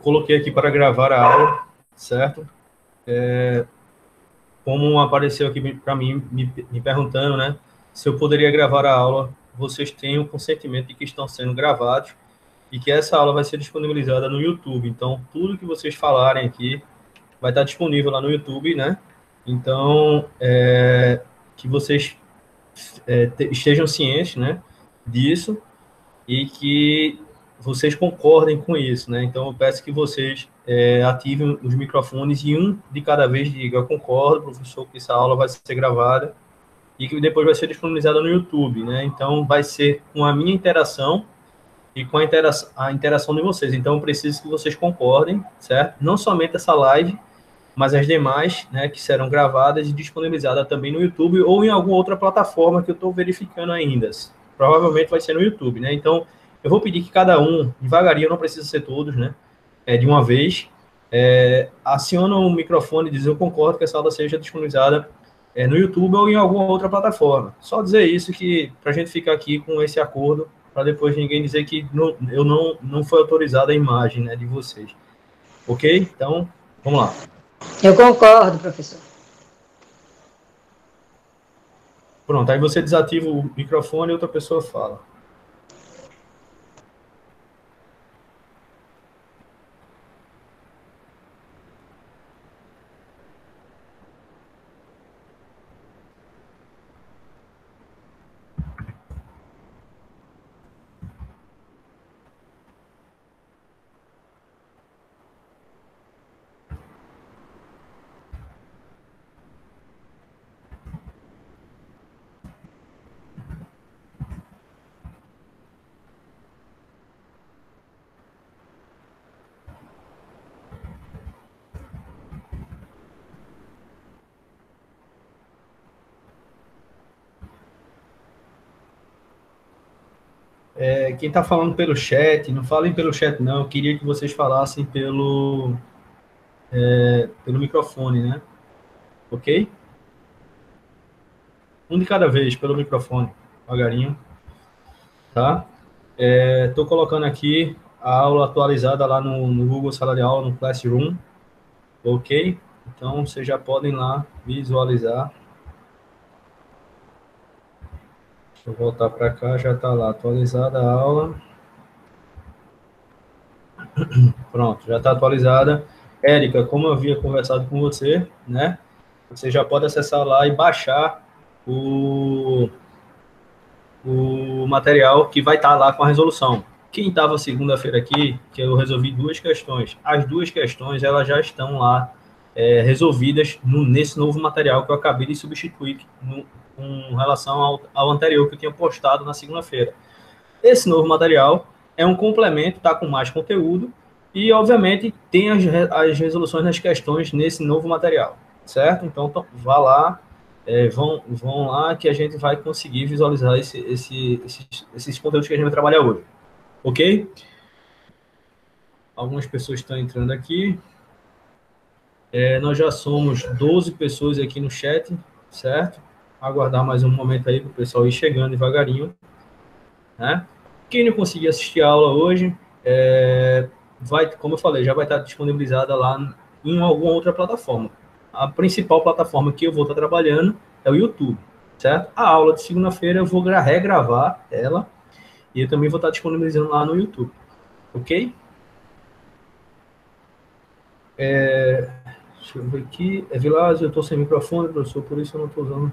Coloquei aqui para gravar a aula, certo? Como apareceu aqui para mim, me perguntando, né, se eu poderia gravar a aula, vocês têm o consentimento de que estão sendo gravados e que essa aula vai ser disponibilizada no YouTube. Então, tudo que vocês falarem aqui vai estar disponível lá no YouTube, né? Então, que vocês estejam cientes, né, disso e que vocês concordem com isso, né? Então, eu peço que vocês ativem os microfones e um de cada vez diga: eu concordo, professor, que essa aula vai ser gravada e que depois vai ser disponibilizada no YouTube, né? Então, vai ser com a minha interação e com a interação de vocês. Então, eu preciso que vocês concordem, certo? Não somente essa live, mas as demais, né, que serão gravadas e disponibilizadas também no YouTube ou em alguma outra plataforma que eu estou verificando ainda. Provavelmente vai ser no YouTube, né? Então, eu vou pedir que cada um, devagarinho, não precisa ser todos, né? De uma vez, aciona o microfone e diz: eu concordo que essa aula seja disponibilizada no YouTube ou em alguma outra plataforma. Só dizer isso, que para a gente ficar aqui com esse acordo, para depois ninguém dizer que eu não foi autorizada a imagem, né, de vocês. Ok? Então, vamos lá. Eu concordo, professor. Pronto, aí você desativa o microfone e outra pessoa fala. Quem está falando pelo chat, não falem pelo chat, não. Eu queria que vocês falassem pelo microfone, né? Ok? Um de cada vez, pelo microfone, devagarinho, tá? Estou colocando aqui a aula atualizada lá no Google Sala de Aula, no Classroom, ok? Então, vocês já podem lá visualizar. Deixa eu voltar para cá, já está lá atualizada a aula. Pronto, já está atualizada. Érica, como eu havia conversado com você, né? Você já pode acessar lá e baixar o, o material que vai estar lá com a resolução. Quem estava segunda-feira aqui, que eu resolvi duas questões. As duas questões, elas já estão lá resolvidas nesse novo material que eu acabei de substituir com relação ao anterior que eu tinha postado na segunda-feira. Esse novo material é um complemento, está com mais conteúdo e, obviamente, tem as resoluções das questões nesse novo material, certo? Então, vá lá, vão lá que a gente vai conseguir visualizar esses conteúdos que a gente vai trabalhar hoje, ok? Algumas pessoas estão entrando aqui. Nós já somos 12 pessoas aqui no chat, certo? Aguardar mais um momento aí para o pessoal ir chegando devagarinho, né? Quem não conseguir assistir a aula hoje, como eu falei, já vai estar disponibilizada lá em alguma outra plataforma. A principal plataforma que eu vou estar trabalhando é o YouTube, certo? A aula de segunda-feira eu vou regravar ela e eu também vou estar disponibilizando lá no YouTube, ok? Deixa eu ver aqui. Vilásio, eu estou sem microfone, professor, por isso eu não estou usando.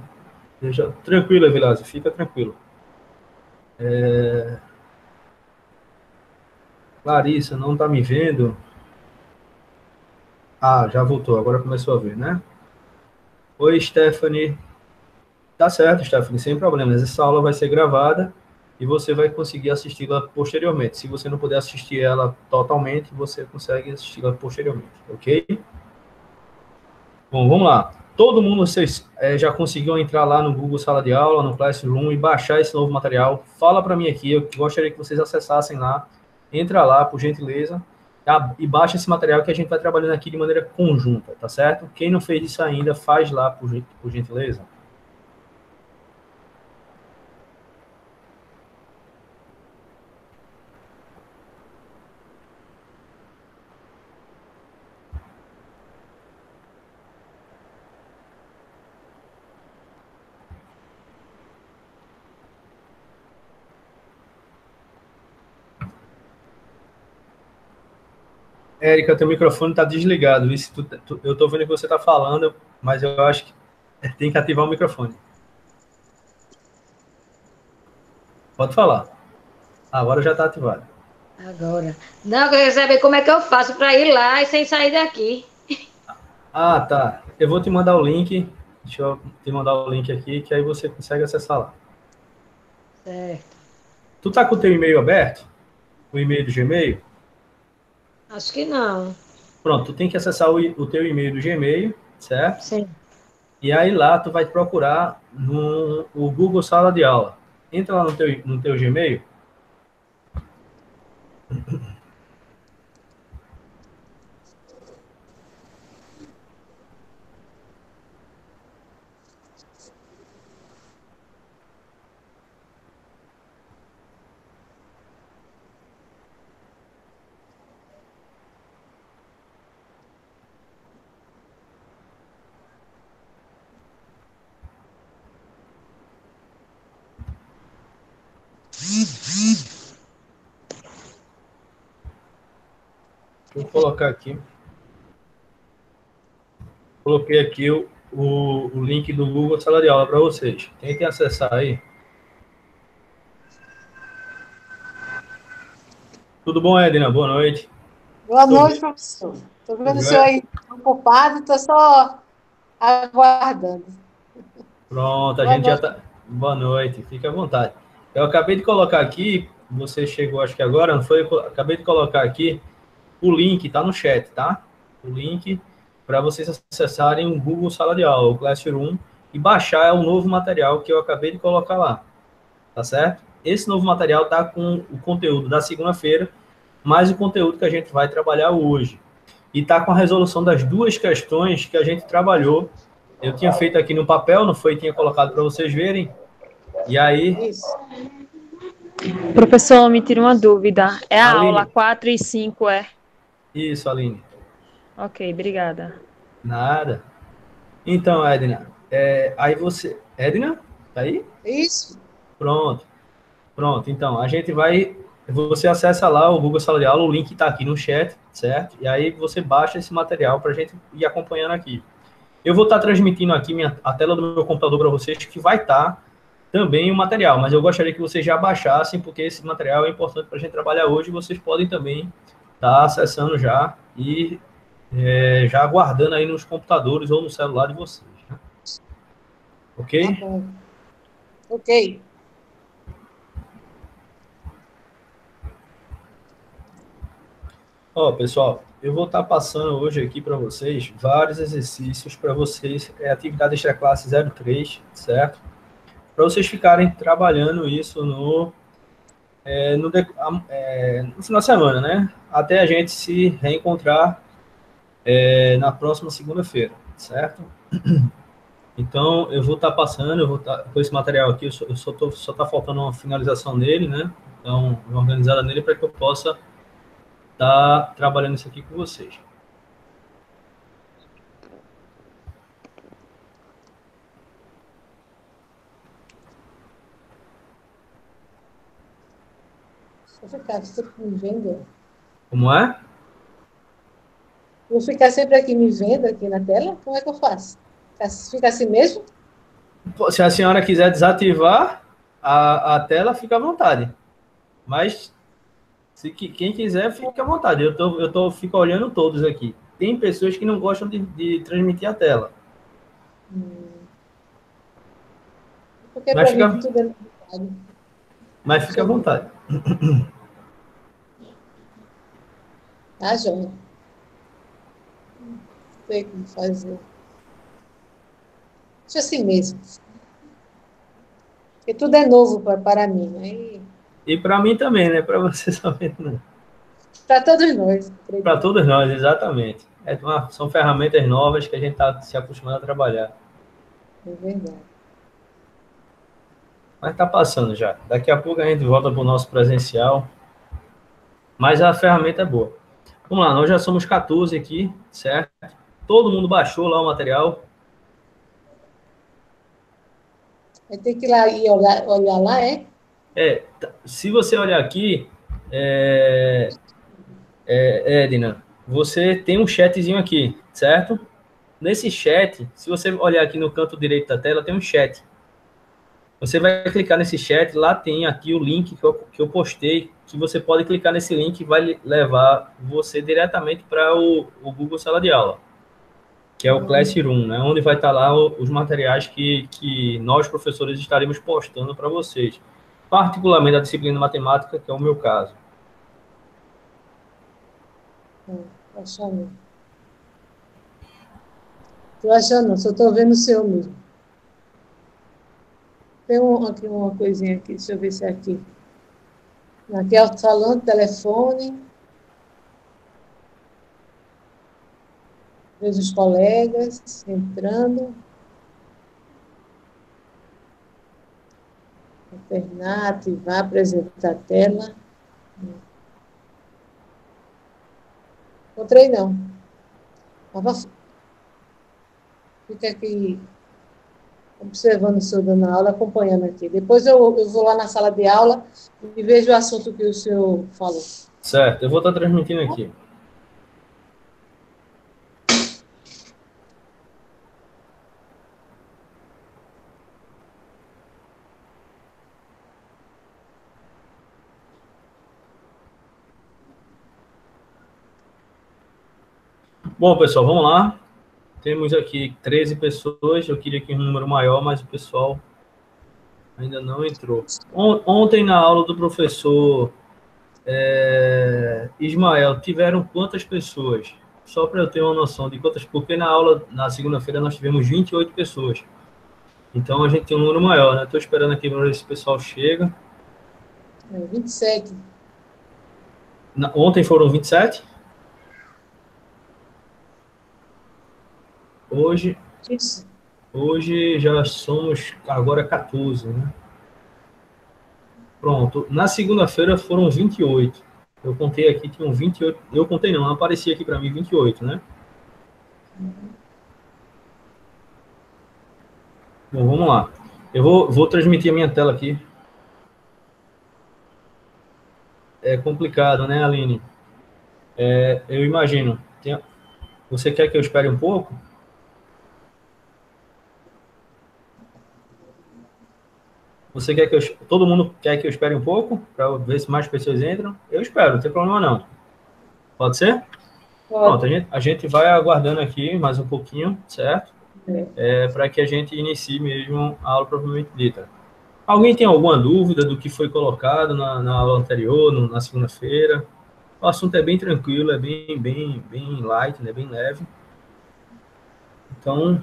Tranquilo, Vilásio, fica tranquilo. Larissa, não está me vendo? Ah, já voltou, agora começou a ver, né? Oi, Stephanie. Tá certo, Stephanie, sem problemas. Essa aula vai ser gravada e você vai conseguir assisti-la posteriormente. Se você não puder assistir ela totalmente, você consegue assisti-la posteriormente, ok? Bom, vamos lá. Todo mundo, vocês já conseguiu entrar lá no Google Sala de Aula, no Classroom e baixar esse novo material? Fala para mim aqui, eu gostaria que vocês acessassem lá. Entra lá, por gentileza, tá? E baixa esse material que a gente vai trabalhando aqui de maneira conjunta, tá certo? Quem não fez isso ainda, faz lá, por gentileza. Érica, teu microfone está desligado. Isso, eu estou vendo que você está falando, mas eu acho que tem que ativar o microfone. Pode falar. Agora já está ativado. Agora. Não, eu quero saber como é que eu faço para ir lá e sem sair daqui. Ah, tá. Eu vou te mandar o link. Deixa eu te mandar o link aqui, que aí você consegue acessar lá. Certo. Tu tá com o teu e-mail aberto? O e-mail do Gmail? Acho que não. Pronto, tu tem que acessar o teu e-mail do Gmail, certo? Sim. E aí lá tu vai procurar no o Google Sala de Aula. Entra lá no teu Gmail. Vou colocar aqui. Coloquei aqui o link do Google Sala de Aula para vocês. Tentem acessar aí. Tudo bom, Edna? Boa noite. Boa Tô noite, vendo. professor. Estou Tudo vendo o senhor jóia? aí ocupado, estou só aguardando. Pronto, a Boa gente já noite. tá. Boa noite, fique à vontade. Eu acabei de colocar aqui, você chegou acho que agora, não foi? Eu acabei de colocar aqui o link, tá no chat, tá? O link para vocês acessarem o Google Sala de Aula, o Classroom, e baixar o novo material que eu acabei de colocar lá, tá certo? Esse novo material tá com o conteúdo da segunda-feira, mais o conteúdo que a gente vai trabalhar hoje. E tá com a resolução das duas questões que a gente trabalhou. Eu tinha feito aqui no papel, não foi? Tinha colocado para vocês verem. E aí, Isso. Professor, me tira uma dúvida. É a aula Aline, 4 e 5, é? isso, Aline, Ok, obrigada. nada. Então, Edna, aí você. Edna? Tá aí? Isso. Pronto, pronto. Então, a gente vai. Você acessa lá o Google Sala de Aula, o link está aqui no chat, certo? E aí você baixa esse material para a gente ir acompanhando aqui. Eu vou estar transmitindo aqui a tela do meu computador para vocês, que vai estar também o material, mas eu gostaria que vocês já baixassem, porque esse material é importante para a gente trabalhar hoje e vocês podem também estar acessando já e já aguardando aí nos computadores ou no celular de vocês. Né? Ok? Tá bom. Ok. Ó, pessoal, eu vou estar passando hoje aqui para vocês vários exercícios para vocês, atividade extraclasse 03, certo? Para vocês ficarem trabalhando isso no final de semana, né? Até a gente se reencontrar na próxima segunda-feira, certo? Então, eu vou estar passando, eu vou estar com esse material aqui, só tá faltando uma finalização nele, né? Então, uma organizada nele para que eu possa estar trabalhando isso aqui com vocês. Vou ficar sempre me vendo. Como é? Vou ficar sempre aqui me vendo aqui na tela? Como é que eu faço? Fica assim mesmo? Se a senhora quiser desativar a tela, fica à vontade. Mas quem quiser, fica à vontade. Fico olhando todos aqui. Tem pessoas que não gostam de transmitir a tela. Porque Mas para mim fica, tudo é novidade. mas fica à vontade. Tá, joia? Não sei como fazer. Deixa assim mesmo. Porque tudo é novo para mim, né? E para mim também, né? Para você também, não. Para todos nós. Para todos nós, exatamente. São ferramentas novas que a gente está se acostumando a trabalhar. É verdade. Mas está passando já. Daqui a pouco a gente volta para o nosso presencial. Mas a ferramenta é boa. Vamos lá, nós já somos 14 aqui, certo? Todo mundo baixou lá o material. Vai ter que ir lá e olhar lá, é? Se você olhar aqui, Edna, você tem um chatzinho aqui, certo? Nesse chat, se você olhar aqui no canto direito da tela, tem um chat. Você vai clicar nesse chat, lá tem aqui o link que eu postei, que você pode clicar nesse link e vai levar você diretamente para o Google Sala de Aula, que é o Classroom, né? Onde vai estar lá os materiais que nós, professores, estaremos postando para vocês. Particularmente a disciplina de matemática, que é o meu caso. Achando. Tô achando, só tô vendo o seu mesmo. Tem aqui uma coisinha aqui, deixa eu ver se é aqui. Aqui é o salão de telefone. Vejo os colegas entrando. Alternar, ativar, apresentar a tela. Encontrei não. Fica aqui observando o senhor dando aula, acompanhando aqui. Depois eu vou lá na sala de aula e vejo o assunto que o senhor falou. Certo, eu vou estar transmitindo aqui. Bom, pessoal, vamos lá. Temos aqui 13 pessoas. Eu queria que um número maior, mas o pessoal ainda não entrou. Ontem, na aula do professor Ismael, tiveram quantas pessoas? Só para eu ter uma noção de quantas, porque na aula, na segunda-feira, nós tivemos 28 pessoas. Então, a gente tem um número maior, né? Estou esperando aqui para ver se o pessoal chega. 27. Ontem foram 27? Hoje já somos agora 14, né? Pronto. Na segunda-feira foram 28. Eu contei aqui, tinham 28. Eu contei não aparecia aqui para mim 28, né? Bom, vamos lá. Eu vou transmitir a minha tela aqui. É complicado, né, Aline? Eu imagino. Você quer que eu espere um pouco? Você quer que todo mundo quer que eu espere um pouco para ver se mais pessoas entram? Eu espero, não tem problema não. Pode ser? Pode. Pronto, a gente vai aguardando aqui mais um pouquinho, certo? Para que a gente inicie mesmo a aula propriamente dita. Alguém tem alguma dúvida do que foi colocado na aula anterior, na segunda-feira? O assunto é bem tranquilo, é bem light, né? Bem leve. Então,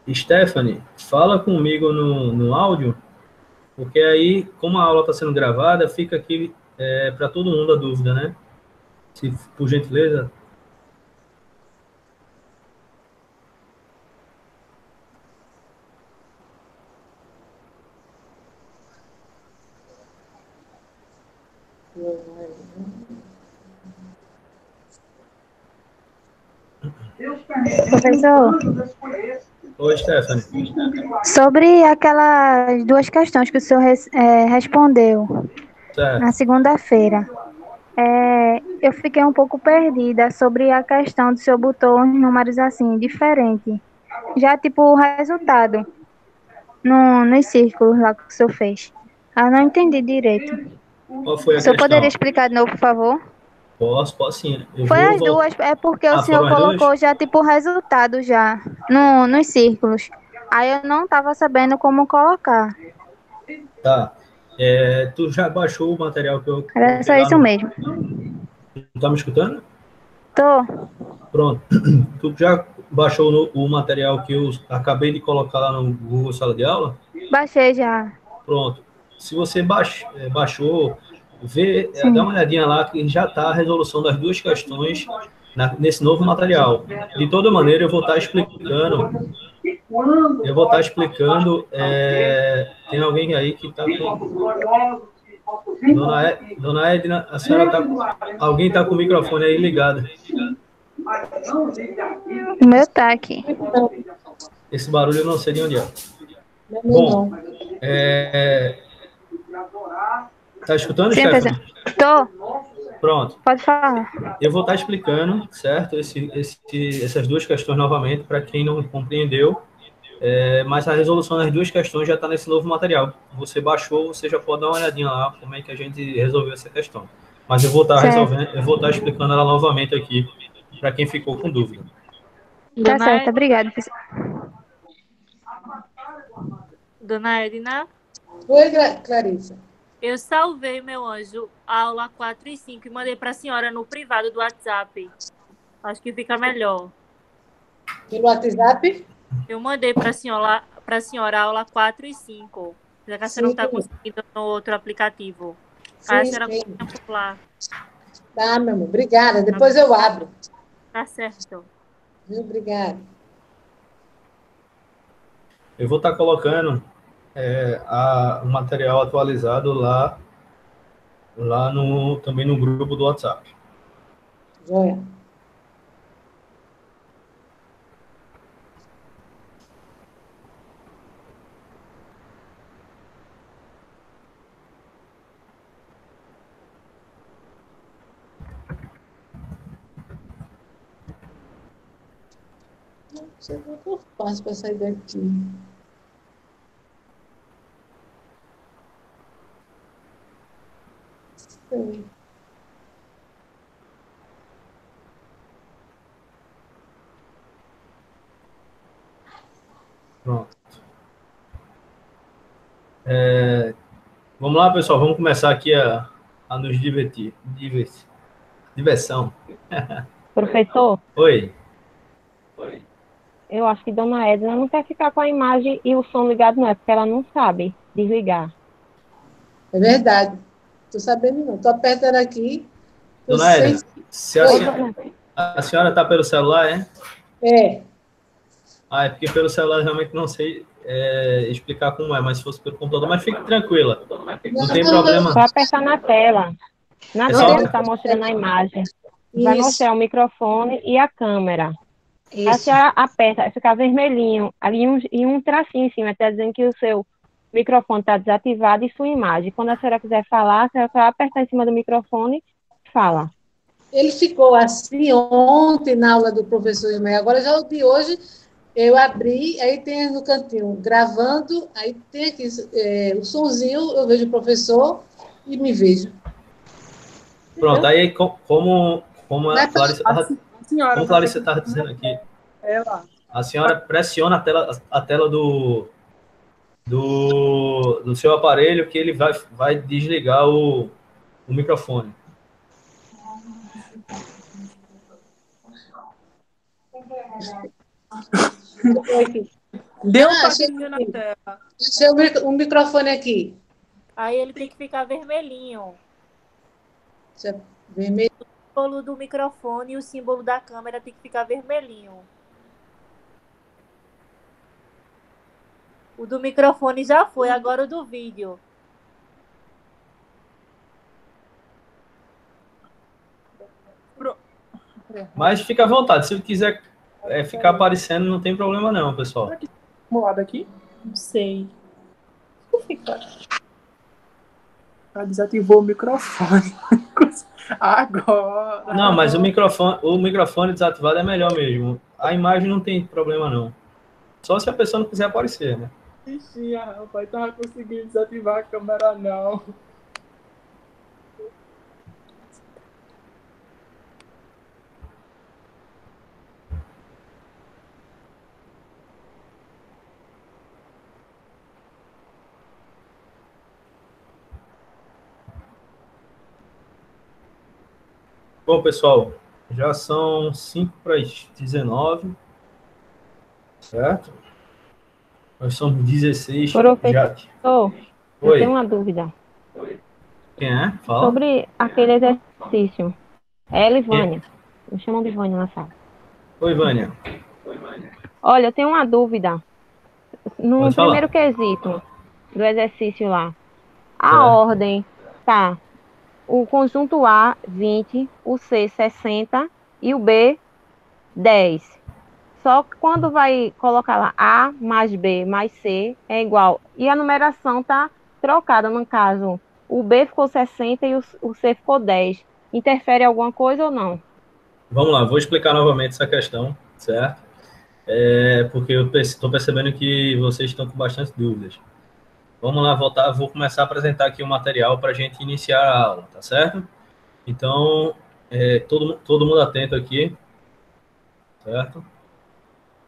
Stephanie, fala comigo no áudio, porque aí, como a aula está sendo gravada, fica aqui para todo mundo a dúvida, né? Se, por gentileza. Professor, Oi, Stephanie. sobre aquelas duas questões que o senhor respondeu Certo. na segunda-feira, eu fiquei um pouco perdida sobre a questão do senhor botou uns números assim, diferente. Já tipo o resultado nos círculos lá que o senhor fez. Eu não entendi direito. Qual foi a O senhor questão? poderia explicar de novo, por favor? Posso sim. Foi as duas, é porque o senhor colocou já tipo o resultado já nos círculos. Aí eu não estava sabendo como colocar. Tá. Tu já baixou o material que eu... Era só isso mesmo. Tu tá me escutando? Tô. Pronto. Tu já baixou o material que eu acabei de colocar lá no Google Sala de Aula? Baixei já. Pronto. Se você baixou, dá uma olhadinha lá que já está a resolução das duas questões nesse novo material. De toda maneira, eu vou estar explicando. Tem alguém aí que está com... Dona Edna, a senhora está... Alguém está com o microfone aí ligado. O meu tá aqui. Esse barulho eu não sei de onde é. Bom, tá escutando, Sim, Stephanie? Tô. Pronto. Pode falar. Eu vou estar explicando, certo? Essas duas questões novamente, para quem não compreendeu. Mas a resolução das duas questões já está nesse novo material. Você baixou, você já pode dar uma olhadinha lá como é que a gente resolveu essa questão. Mas eu vou estar resolvendo, eu vou estar explicando ela novamente aqui para quem ficou com dúvida. Tá certo, obrigada. Dona Edna, Oi, Clarissa. eu salvei, meu anjo, a aula 4 e 5 e mandei para a senhora no privado do WhatsApp. Acho que fica melhor. Pelo WhatsApp? Eu mandei para a senhora a aula 4 e 5. Já que a senhora não está conseguindo no outro aplicativo. Aí a senhora coloca por lá. Tá, meu amor. Obrigada. Depois eu abro. Tá certo. Obrigada. Eu vou estar colocando o material atualizado lá também no grupo do WhatsApp. Joia. Não sei como eu faço para sair daqui. Sei. Pronto. Vamos lá, pessoal. Vamos começar aqui a nos divertir. Diversão. Professor, Oi. eu acho que Dona Edna não quer ficar com a imagem e o som ligado, não, é porque ela não sabe desligar. É verdade. Estou sabendo, não. Estou apertando aqui. Dona Edna, se a senhora está pelo celular, é? É. É porque pelo celular realmente não sei explicar como é, mas se fosse pelo computador, mas fique tranquila. Não tem problema. Só apertar na tela. Na tela está mostrando a imagem. Vai mostrar o microfone e a câmera. Isso. A senhora aperta, vai ficar vermelhinho, ali um tracinho em cima, está dizendo que o seu microfone está desativado e sua imagem. Quando a senhora quiser falar, a senhora vai apertar em cima do microfone e fala. Ele ficou assim ontem na aula do professor Ismael. Agora já o de hoje, eu abri, aí tem no cantinho gravando, aí tem aqui o sonzinho, eu vejo o professor e me vejo. Pronto, aí como a Clarissa estava dizendo aqui, a senhora pressiona a tela do seu aparelho que ele vai desligar o microfone. Deu um passinho na tela. Deixa o microfone aqui. Aí ele tem que ficar vermelhinho. Vermelho. O símbolo do microfone e o símbolo da câmera tem que ficar vermelhinho. O do microfone já foi, agora o do vídeo. Mas fica à vontade, se quiser ficar aparecendo, não tem problema não, pessoal. Vamos lá daqui? Não sei. Ela desativou o microfone. Agora. Não, mas o microfone desativado é melhor mesmo. A imagem não tem problema não. Só se a pessoa não quiser aparecer, né? Ixi, rapaz, tava conseguindo desativar a câmera não. Bom, pessoal, já são 5:19, certo? Nós somos 16. Professor, eu Oi. tenho uma dúvida. Quem é? Fala. Sobre aquele exercício. É ela e Vânia. Me chamam de Vânia na sala. Oi, Vânia. Olha, eu tenho uma dúvida. No Pode falar. primeiro quesito do exercício lá, a ordem tá o conjunto A, 20, o C, 60 e o B, 10. Só que quando vai colocar lá A mais B mais C é igual. E a numeração tá trocada, no caso, o B ficou 60 e o C ficou 10. Interfere alguma coisa ou não? Vamos lá, vou explicar novamente essa questão, certo? Porque eu estou percebendo que vocês estão com bastante dúvidas. Vamos lá, voltar, vou começar a apresentar aqui o material para a gente iniciar a aula, tá certo? Então, todo mundo atento aqui, certo?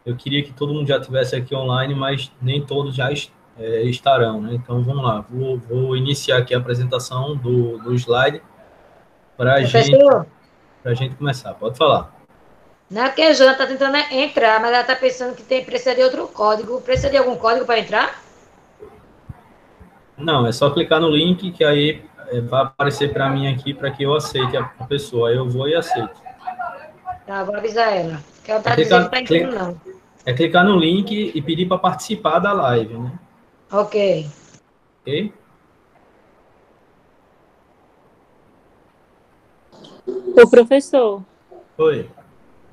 Eu queria que todo mundo já estivesse aqui online, mas nem todos já estarão, né? Então, vamos lá, vou iniciar aqui a apresentação do slide para a gente começar. Pode falar. Não é que a Jana está tentando entrar, mas ela está pensando que precisa de outro código. Precisa de algum código para entrar? Não, é só clicar no link que aí vai aparecer para mim aqui para que eu aceite a pessoa. Aí eu vou e aceito. Tá, vou avisar ela. Que ela está dizendo que está entrando, não. É clicar no link e pedir para participar da live, né? Ok. Ok? Ô, professor, Oi.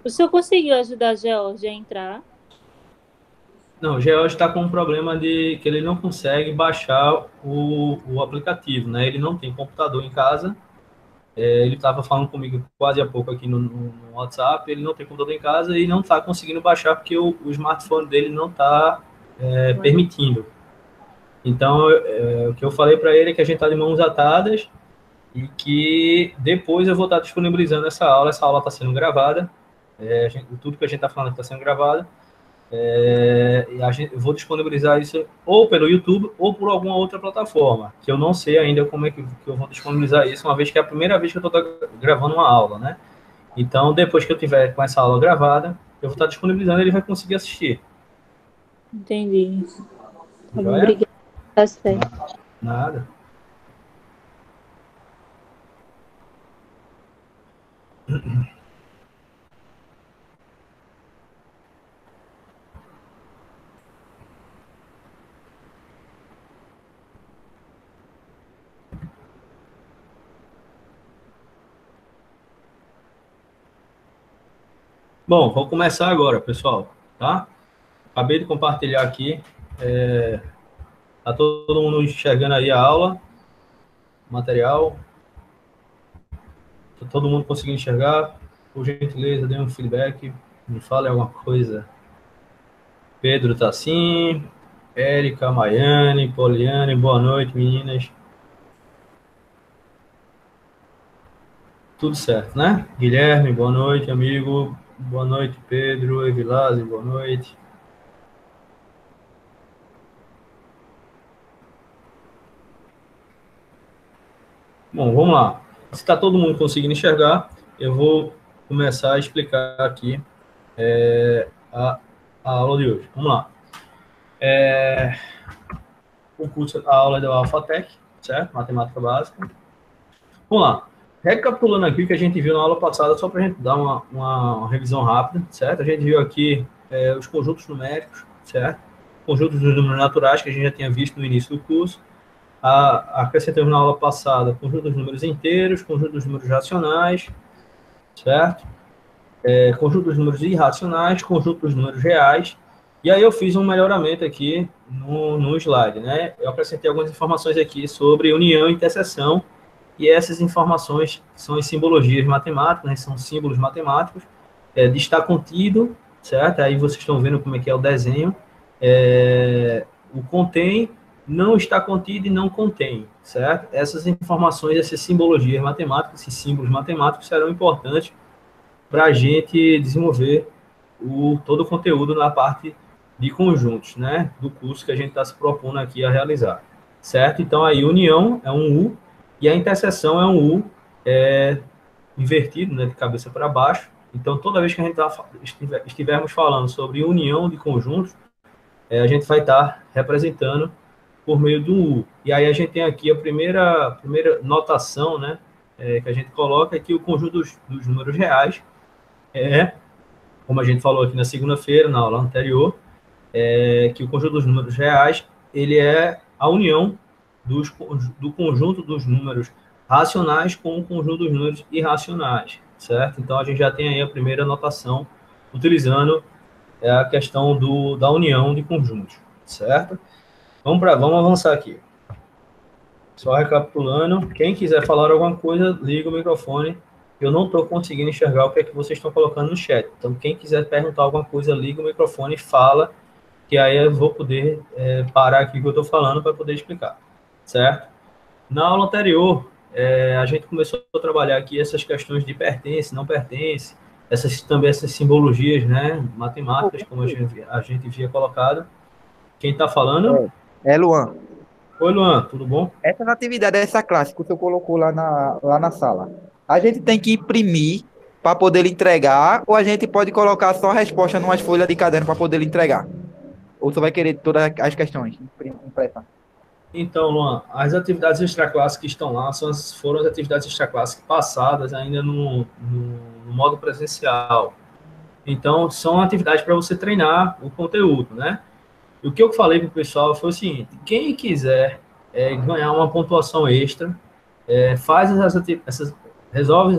o senhor conseguiu ajudar a Georgia a entrar? Não, o George está com um problema de que ele não consegue baixar o aplicativo, né? Ele não tem computador em casa. Ele estava falando comigo quase há pouco aqui no WhatsApp. Ele não tem computador em casa e não está conseguindo baixar porque o smartphone dele não está permitindo. Então, o que eu falei para ele é que a gente está de mãos atadas e que depois eu vou estar disponibilizando essa aula. Essa aula está sendo gravada. Tudo que a gente está falando está sendo gravado. Eu vou disponibilizar isso ou pelo YouTube ou por alguma outra plataforma, que eu não sei ainda como é que eu vou disponibilizar isso, uma vez que é a primeira vez que eu estou gravando uma aula, né? Então, depois que eu tiver com essa aula gravada, eu vou estar disponibilizando e ele vai conseguir assistir. Entendi. Joia? Obrigada. Tá certo. Nada. Bom, vou começar agora, pessoal, tá? Acabei de compartilhar aqui. Tá todo mundo enxergando aí a aula, material? Tá todo mundo conseguindo enxergar? Por gentileza, dê um feedback, me fale alguma coisa. Pedro tá assim, Érica, Maiane, Poliane, boa noite, meninas. Tudo certo, né? Guilherme, boa noite, amigo. Boa noite, Pedro. Evilásio, boa noite. Bom, vamos lá. Se está todo mundo conseguindo enxergar, eu vou começar a explicar aqui a aula de hoje. Vamos lá. A aula é do Alphatec, certo? Matemática básica. Vamos lá. Recapitulando aqui o que a gente viu na aula passada, só para a gente dar uma revisão rápida, certo? A gente viu aqui os conjuntos numéricos, certo? Conjuntos dos números naturais, que a gente já tinha visto no início do curso. Acrescentamos na aula passada conjunto dos números inteiros, conjunto dos números racionais, certo? Conjunto dos números irracionais, conjunto dos números reais. E aí eu fiz um melhoramento aqui no slide, né? Eu acrescentei algumas informações aqui sobre união e interseção, e essas informações são as simbologias matemáticas, né? São símbolos matemáticos, de estar contido, certo? Aí vocês estão vendo como é que é o desenho. O contém, não está contido e não contém, certo? Essas informações, essas simbologias matemáticas, esses símbolos matemáticos serão importantes para a gente desenvolver todo o conteúdo na parte de conjuntos, né? Do curso que a gente está se propondo aqui a realizar, certo? Então, aí, união é um U e a interseção é um U invertido, né? De cabeça para baixo. Então, toda vez que a gente estivermos falando sobre união de conjuntos, a gente vai estar representando por meio do U. E aí a gente tem aqui a primeira notação, né, que a gente coloca, que o conjunto dos números reais como a gente falou aqui na segunda-feira, na aula anterior, que o conjunto dos números reais, ele é a união do conjunto dos números racionais com o conjunto dos números irracionais, certo? Então, a gente já tem aí a primeira notação, utilizando a questão da união de conjuntos, certo? Vamos avançar aqui. Só recapitulando, quem quiser falar alguma coisa, liga o microfone. Eu não estou conseguindo enxergar o que é que vocês estão colocando no chat. Então, quem quiser perguntar alguma coisa, liga o microfone e fala, que aí eu vou poder parar aqui o que eu estou falando para poder explicar, certo? Na aula anterior, a gente começou a trabalhar aqui essas questões de pertence, não pertence, também essas simbologias, né, matemáticas, como a gente havia colocado. Quem está falando? É Luan. Oi, Luan, tudo bom? Essa atividade, essa classe que o senhor colocou lá na sala, a gente tem que imprimir para poder lhe entregar, ou a gente pode colocar só a resposta numa folha de caderno para poder lhe entregar? Ou você vai querer todas as questões impressas? Então, Luan, as atividades extraclasse que estão lá foram as atividades extraclasse passadas ainda no modo presencial. Então, são atividades para você treinar o conteúdo, né? E o que eu falei para o pessoal foi o seguinte: quem quiser ganhar uma pontuação extra, faz resolve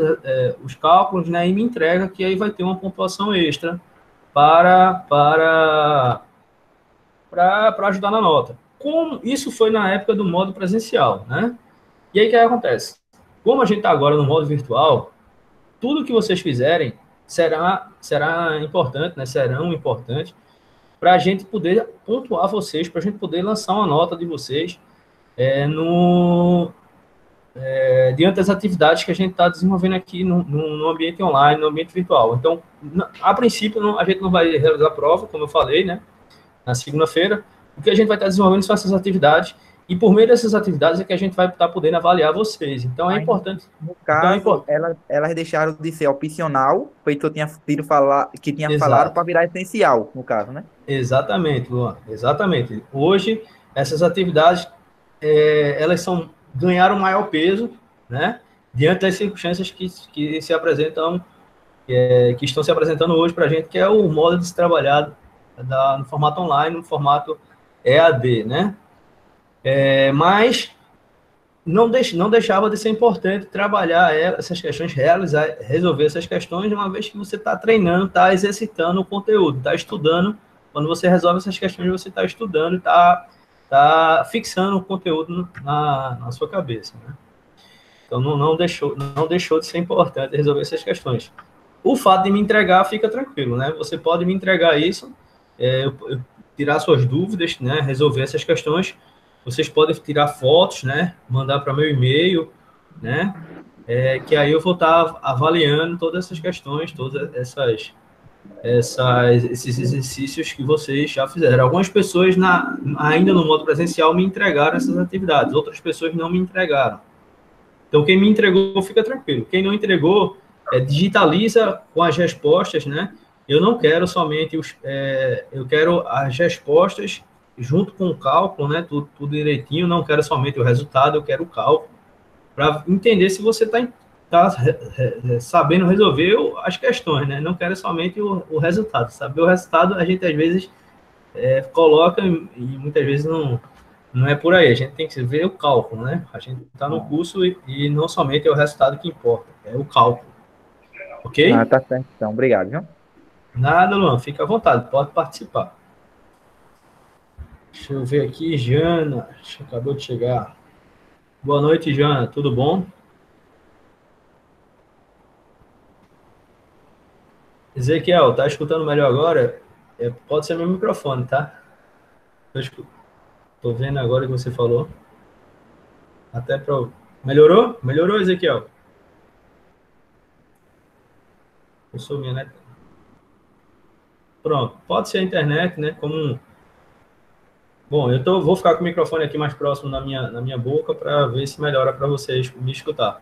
os cálculos, né, e me entrega, que aí vai ter uma pontuação extra para ajudar na nota. Como isso foi na época do modo presencial, né? E aí o que acontece? Como a gente está agora no modo virtual, tudo que vocês fizerem será importante, né? Serão importantes para a gente poder pontuar vocês, para a gente poder lançar uma nota de vocês diante das atividades que a gente está desenvolvendo aqui no ambiente online, no ambiente virtual. Então, a princípio, a gente não vai realizar prova, como eu falei, né? Na segunda-feira. O que a gente vai estar desenvolvendo são essas atividades, e por meio dessas atividades é que a gente vai estar podendo avaliar vocês. Então, é importante. No caso, elas deixaram de ser opcional, feito que eu tinha falado, para virar essencial, no caso, né? Exatamente, Luan. Exatamente. Hoje, essas atividades, elas ganharam maior peso, né? Diante das circunstâncias que se apresentam, que estão se apresentando hoje para a gente, que é o modo de se trabalhar no formato online, no formato EAD, né? Mas não deixava de ser importante trabalhar essas questões, resolver essas questões, uma vez que você está treinando, está exercitando o conteúdo, está estudando. Quando você resolve essas questões, você está estudando e está fixando o conteúdo na sua cabeça, né? Então, não deixou de ser importante resolver essas questões. O fato de me entregar, fica tranquilo, né? Você pode me entregar isso, eu tirar suas dúvidas, né? Resolver essas questões. Vocês podem tirar fotos, né? Mandar para meu e-mail, né? Que aí eu vou estar avaliando todas essas questões, todas esses exercícios que vocês já fizeram. Algumas pessoas ainda no modo presencial me entregaram essas atividades, outras pessoas não me entregaram. Então, quem me entregou, fica tranquilo. Quem não entregou, digitaliza com as respostas, né? Eu não quero somente eu quero as respostas junto com o cálculo, né? Tudo direitinho. Não quero somente o resultado, eu quero o cálculo para entender se você está sabendo resolver as questões, né? Não quero somente o resultado. Saber o resultado, a gente às vezes coloca e muitas vezes não é por aí. A gente tem que ver o cálculo, né? A gente está no curso e não somente é o resultado que importa, é o cálculo. Ok? Tá certo, então. Obrigado, viu? Nada, Luan. Fica à vontade, pode participar. Deixa eu ver aqui, Jana. Acabou de chegar. Boa noite, Jana. Tudo bom? Ezequiel, tá escutando melhor agora? Pode ser meu microfone, tá? Tô vendo agora o que você falou. Melhorou? Melhorou, Ezequiel? Eu sou minha neta. Pronto. Pode ser a internet, né? Bom, vou ficar com o microfone aqui mais próximo na minha boca para ver se melhora para vocês me escutar.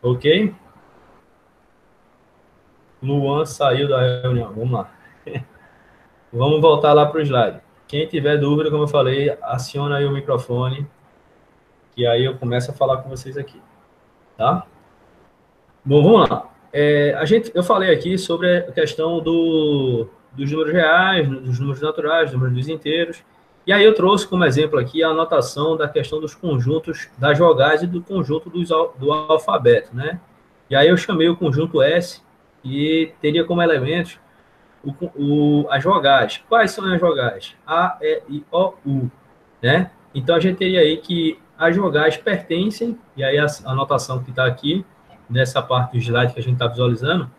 Ok? Luan saiu da reunião. Vamos lá. Vamos voltar lá para o slide. Quem tiver dúvida, como eu falei, aciona aí o microfone, que aí eu começo a falar com vocês aqui. Tá? Bom, vamos lá. Eu falei aqui sobre a questão dos números reais, dos números naturais, dos números inteiros. E aí eu trouxe como exemplo aqui a anotação da questão dos conjuntos das vogais e do conjunto do alfabeto, né? E aí eu chamei o conjunto S e teria como elementos as vogais. Quais são as vogais? A, E, I, O, U, né? Então a gente teria aí que as vogais pertencem, e aí a anotação que está aqui, nessa parte do slide que a gente está visualizando,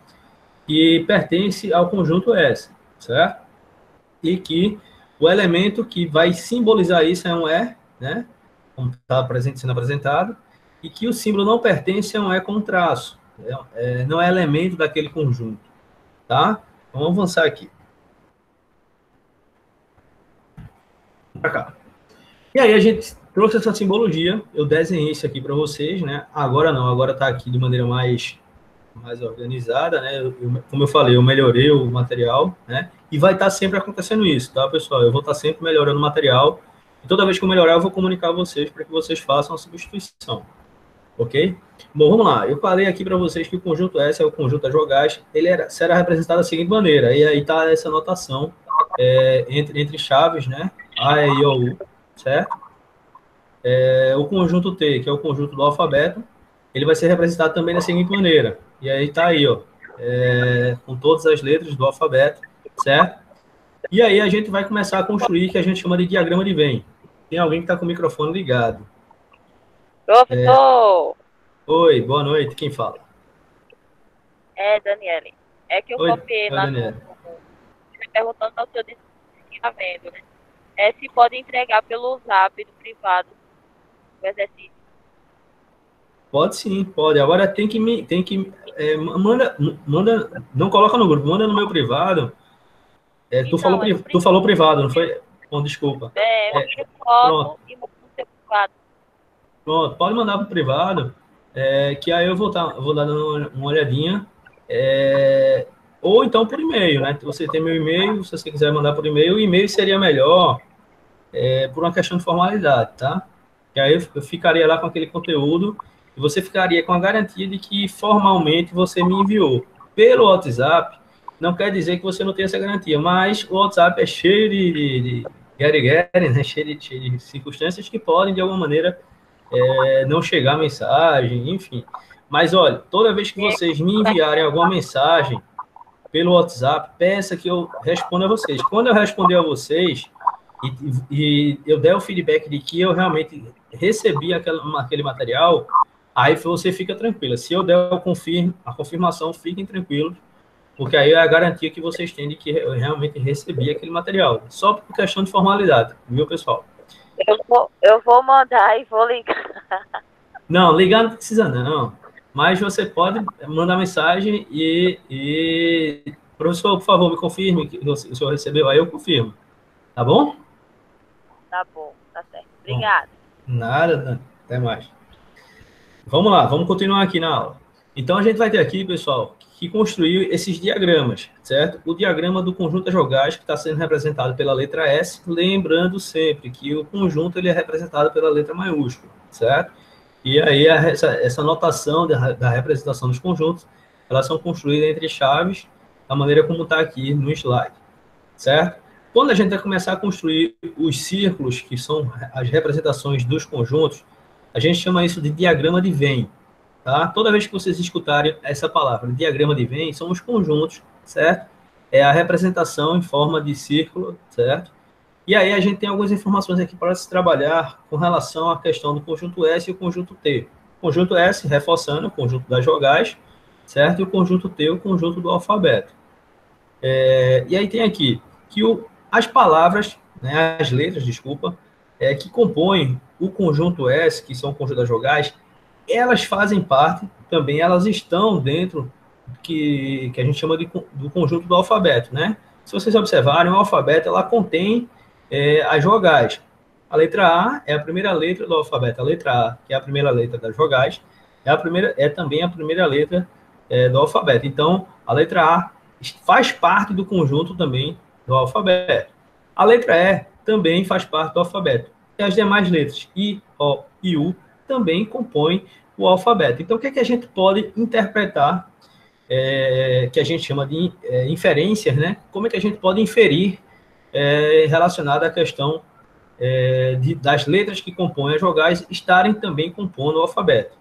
que pertence ao conjunto S, certo? E que o elemento que vai simbolizar isso é um E, né? Como está sendo apresentado, e que o símbolo não pertence a um E com traço, não é elemento daquele conjunto, tá? Então, vamos avançar aqui. Para cá. E aí a gente trouxe essa simbologia, eu desenhei isso aqui para vocês, né? Agora não, agora está aqui de maneira mais organizada, né? Como eu falei, eu melhorei o material, né? E vai estar sempre acontecendo isso, tá, pessoal? Eu vou estar sempre melhorando o material, e toda vez que eu melhorar, eu vou comunicar a vocês para que vocês façam a substituição, ok? Bom, vamos lá. Eu falei aqui para vocês que o conjunto S é o conjunto das vogais, será representado da seguinte maneira, e aí está essa notação entre chaves, né? A, E, I, O, U, certo? O conjunto T, que é o conjunto do alfabeto, ele vai ser representado também da seguinte maneira. E aí está aí, ó, com todas as letras do alfabeto, certo? E aí a gente vai começar a construir o que a gente chama de diagrama de Venn. Tem alguém que está com o microfone ligado. Professor! Oi, boa noite. Quem fala? É, Daniele. É que eu copiei lá Daniele. perguntando ao seu que está vendo, né? Se pode entregar pelo Zap do privado o exercício. Pode sim, pode. Agora manda, não coloca no grupo, manda no meu privado. Tu falou privado, não foi? Bom, desculpa. Eu foto e mando no seu privado. Pronto, pode mandar para o privado, que aí eu vou dar uma olhadinha. Ou então por e-mail, né? Você tem meu e-mail, se você quiser mandar por e-mail, o e-mail seria melhor por uma questão de formalidade, tá? Que aí eu ficaria lá com aquele conteúdo e você ficaria com a garantia de que formalmente você me enviou. Pelo WhatsApp, não quer dizer que você não tem essa garantia, mas o WhatsApp é cheio de guerre-guerre, né? Cheio de circunstâncias que podem, de alguma maneira, não chegar a mensagem, enfim. Mas, olha, toda vez que vocês me enviarem alguma mensagem pelo WhatsApp, peça que eu responda a vocês. Quando eu responder a vocês e eu der o feedback de que eu realmente recebi aquele material, aí você fica tranquila. Se eu der a confirmação, fiquem tranquilos, porque aí é a garantia que vocês têm de que eu realmente recebi aquele material. Só por questão de formalidade, viu, pessoal? Eu vou mandar e vou ligar. Não, ligar não precisa não. Mas você pode mandar mensagem e professor, por favor, me confirme que o senhor recebeu, aí eu confirmo. Tá bom? Tá bom, tá certo. Obrigada. Nada, até mais. Vamos lá, vamos continuar aqui na aula. Então, a gente vai ter aqui, pessoal, que construir esses diagramas, certo? O diagrama do conjunto das vogais, que está sendo representado pela letra S, lembrando sempre que o conjunto ele é representado pela letra maiúscula, certo? E aí, essa notação da representação dos conjuntos, elas são construídas entre chaves, da maneira como está aqui no slide, certo? Quando a gente vai começar a construir os círculos, que são as representações dos conjuntos, a gente chama isso de diagrama de Venn, tá? Toda vez que vocês escutarem essa palavra, diagrama de Venn, são os conjuntos, certo? É a representação em forma de círculo, certo? E aí a gente tem algumas informações aqui para se trabalhar com relação à questão do conjunto S e o conjunto T. O conjunto S, reforçando o conjunto das vogais, certo? E o conjunto T, o conjunto do alfabeto. E aí tem aqui que as palavras, né, as letras, desculpa, que compõem o conjunto S, que são o conjunto das vogais, elas fazem parte, também elas estão dentro que a gente chama do conjunto do alfabeto, né? Se vocês observarem, o alfabeto, ela contém as vogais. A letra A é a primeira letra do alfabeto. A letra A, que é a primeira letra das vogais, é também a primeira letra do alfabeto. Então, a letra A faz parte do conjunto também do alfabeto. A letra E também faz parte do alfabeto. E as demais letras I, O e U também compõem o alfabeto. Então, o que é que a gente pode interpretar, que a gente chama de inferências, né? Como é que a gente pode inferir relacionada à questão das letras que compõem as vogais estarem também compondo o alfabeto?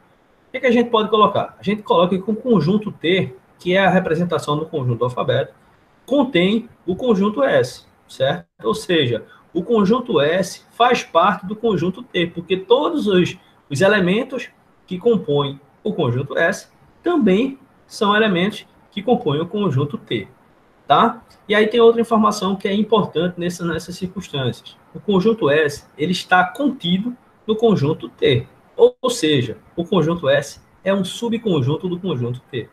O que é que a gente pode colocar? A gente coloca que o conjunto T, que é a representação do conjunto do alfabeto, contém o conjunto S, certo? Ou seja, o conjunto S faz parte do conjunto T, porque todos os elementos que compõem o conjunto S também são elementos que compõem o conjunto T, tá? E aí tem outra informação que é importante nessas circunstâncias. O conjunto S, ele está contido no conjunto T, ou seja, o conjunto S é um subconjunto do conjunto T.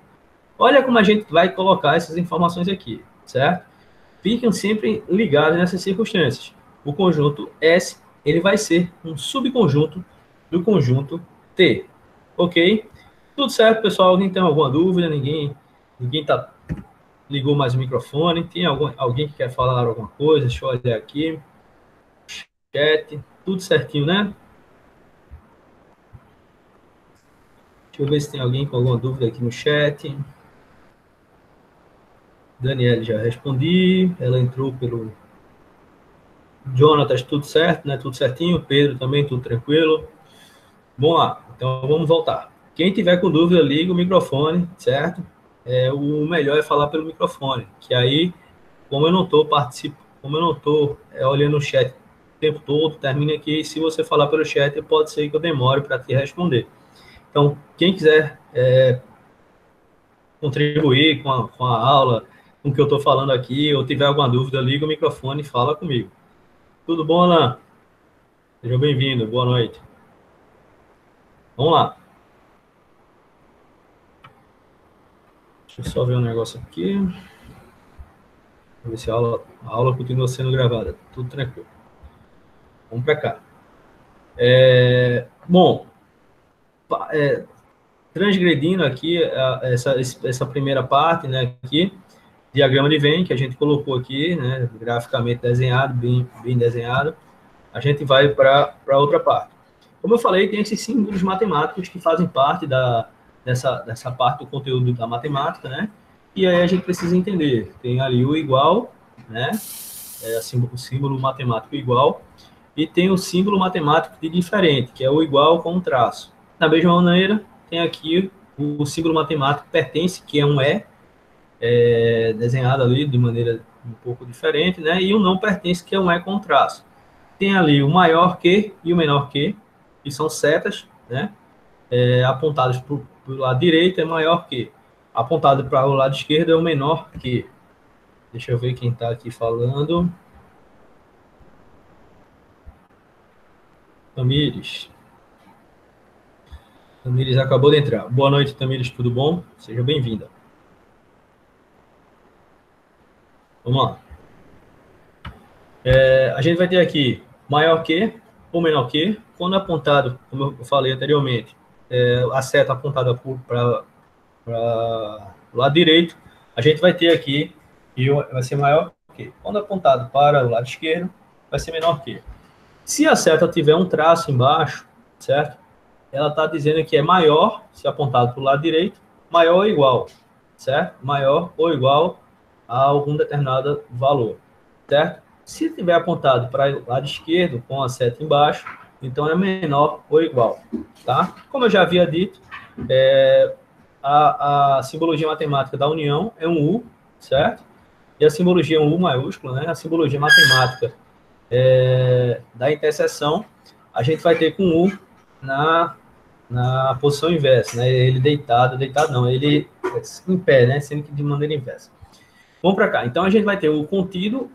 Olha como a gente vai colocar essas informações aqui, certo? Fiquem sempre ligados nessas circunstâncias. O conjunto S, ele vai ser um subconjunto do conjunto T, ok? Tudo certo, pessoal? Alguém tem alguma dúvida? Ninguém ligou mais o microfone? Tem alguém que quer falar alguma coisa? Deixa eu olhar aqui. Chat, tudo certinho, né? Deixa eu ver se tem alguém com alguma dúvida aqui no chat. Daniela, já respondi. Ela entrou pelo... Jonatas, tudo certo, né? Tudo certinho. Pedro também, tudo tranquilo. Vamos lá. Então, vamos voltar. Quem tiver com dúvida, liga o microfone, certo? O melhor é falar pelo microfone, que aí, como eu não estou olhando o chat o tempo todo, termina aqui. Se você falar pelo chat, pode ser que eu demore para te responder. Então, quem quiser contribuir com a aula, com o que eu estou falando aqui, ou tiver alguma dúvida, liga o microfone e fala comigo. Tudo bom, Alan? Seja bem-vindo, boa noite. Vamos lá. Deixa eu só ver um negócio aqui. Ver se a aula continua sendo gravada. Tudo tranquilo. Vamos para cá. Bom, transgredindo aqui essa primeira parte, né, aqui, diagrama de Venn, que a gente colocou aqui, né, graficamente desenhado, bem desenhado, a gente vai para outra parte. Como eu falei, tem esses símbolos matemáticos que fazem parte dessa parte do conteúdo da matemática, né, e aí a gente precisa entender. Tem ali o igual, né, o símbolo matemático igual, e tem o símbolo matemático de diferente, que é o igual com um traço. Da mesma maneira, tem aqui o símbolo matemático pertence, que é um desenhado ali de maneira um pouco diferente, né? E o não pertence, que é um com traço. Tem ali o maior que e o menor que são setas, né? Apontados para o lado direito é maior que. Apontado para o lado esquerdo é o menor que. Deixa eu ver quem está aqui falando. Tamires. Tamires acabou de entrar. Boa noite, Tamires, tudo bom? Seja bem-vinda. Vamos lá. A gente vai ter aqui maior que ou menor que. Quando apontado, como eu falei anteriormente, a seta apontada para o lado direito, a gente vai ter aqui e vai ser maior que. Quando apontado para o lado esquerdo, vai ser menor que. Se a seta tiver um traço embaixo, certo? Ela está dizendo que é maior, se apontado para o lado direito, maior ou igual, certo? Maior ou igual a algum determinado valor, certo? Se tiver apontado para o lado esquerdo, com a seta embaixo, então é menor ou igual, tá? Como eu já havia dito, a simbologia matemática da união é um U, certo? E a simbologia é um U maiúsculo, né? A simbologia matemática da interseção, a gente vai ter com U na posição inversa, né? Ele deitado não, ele em pé, né? Sendo que de maneira inversa. Vamos para cá. Então, a gente vai ter o contido,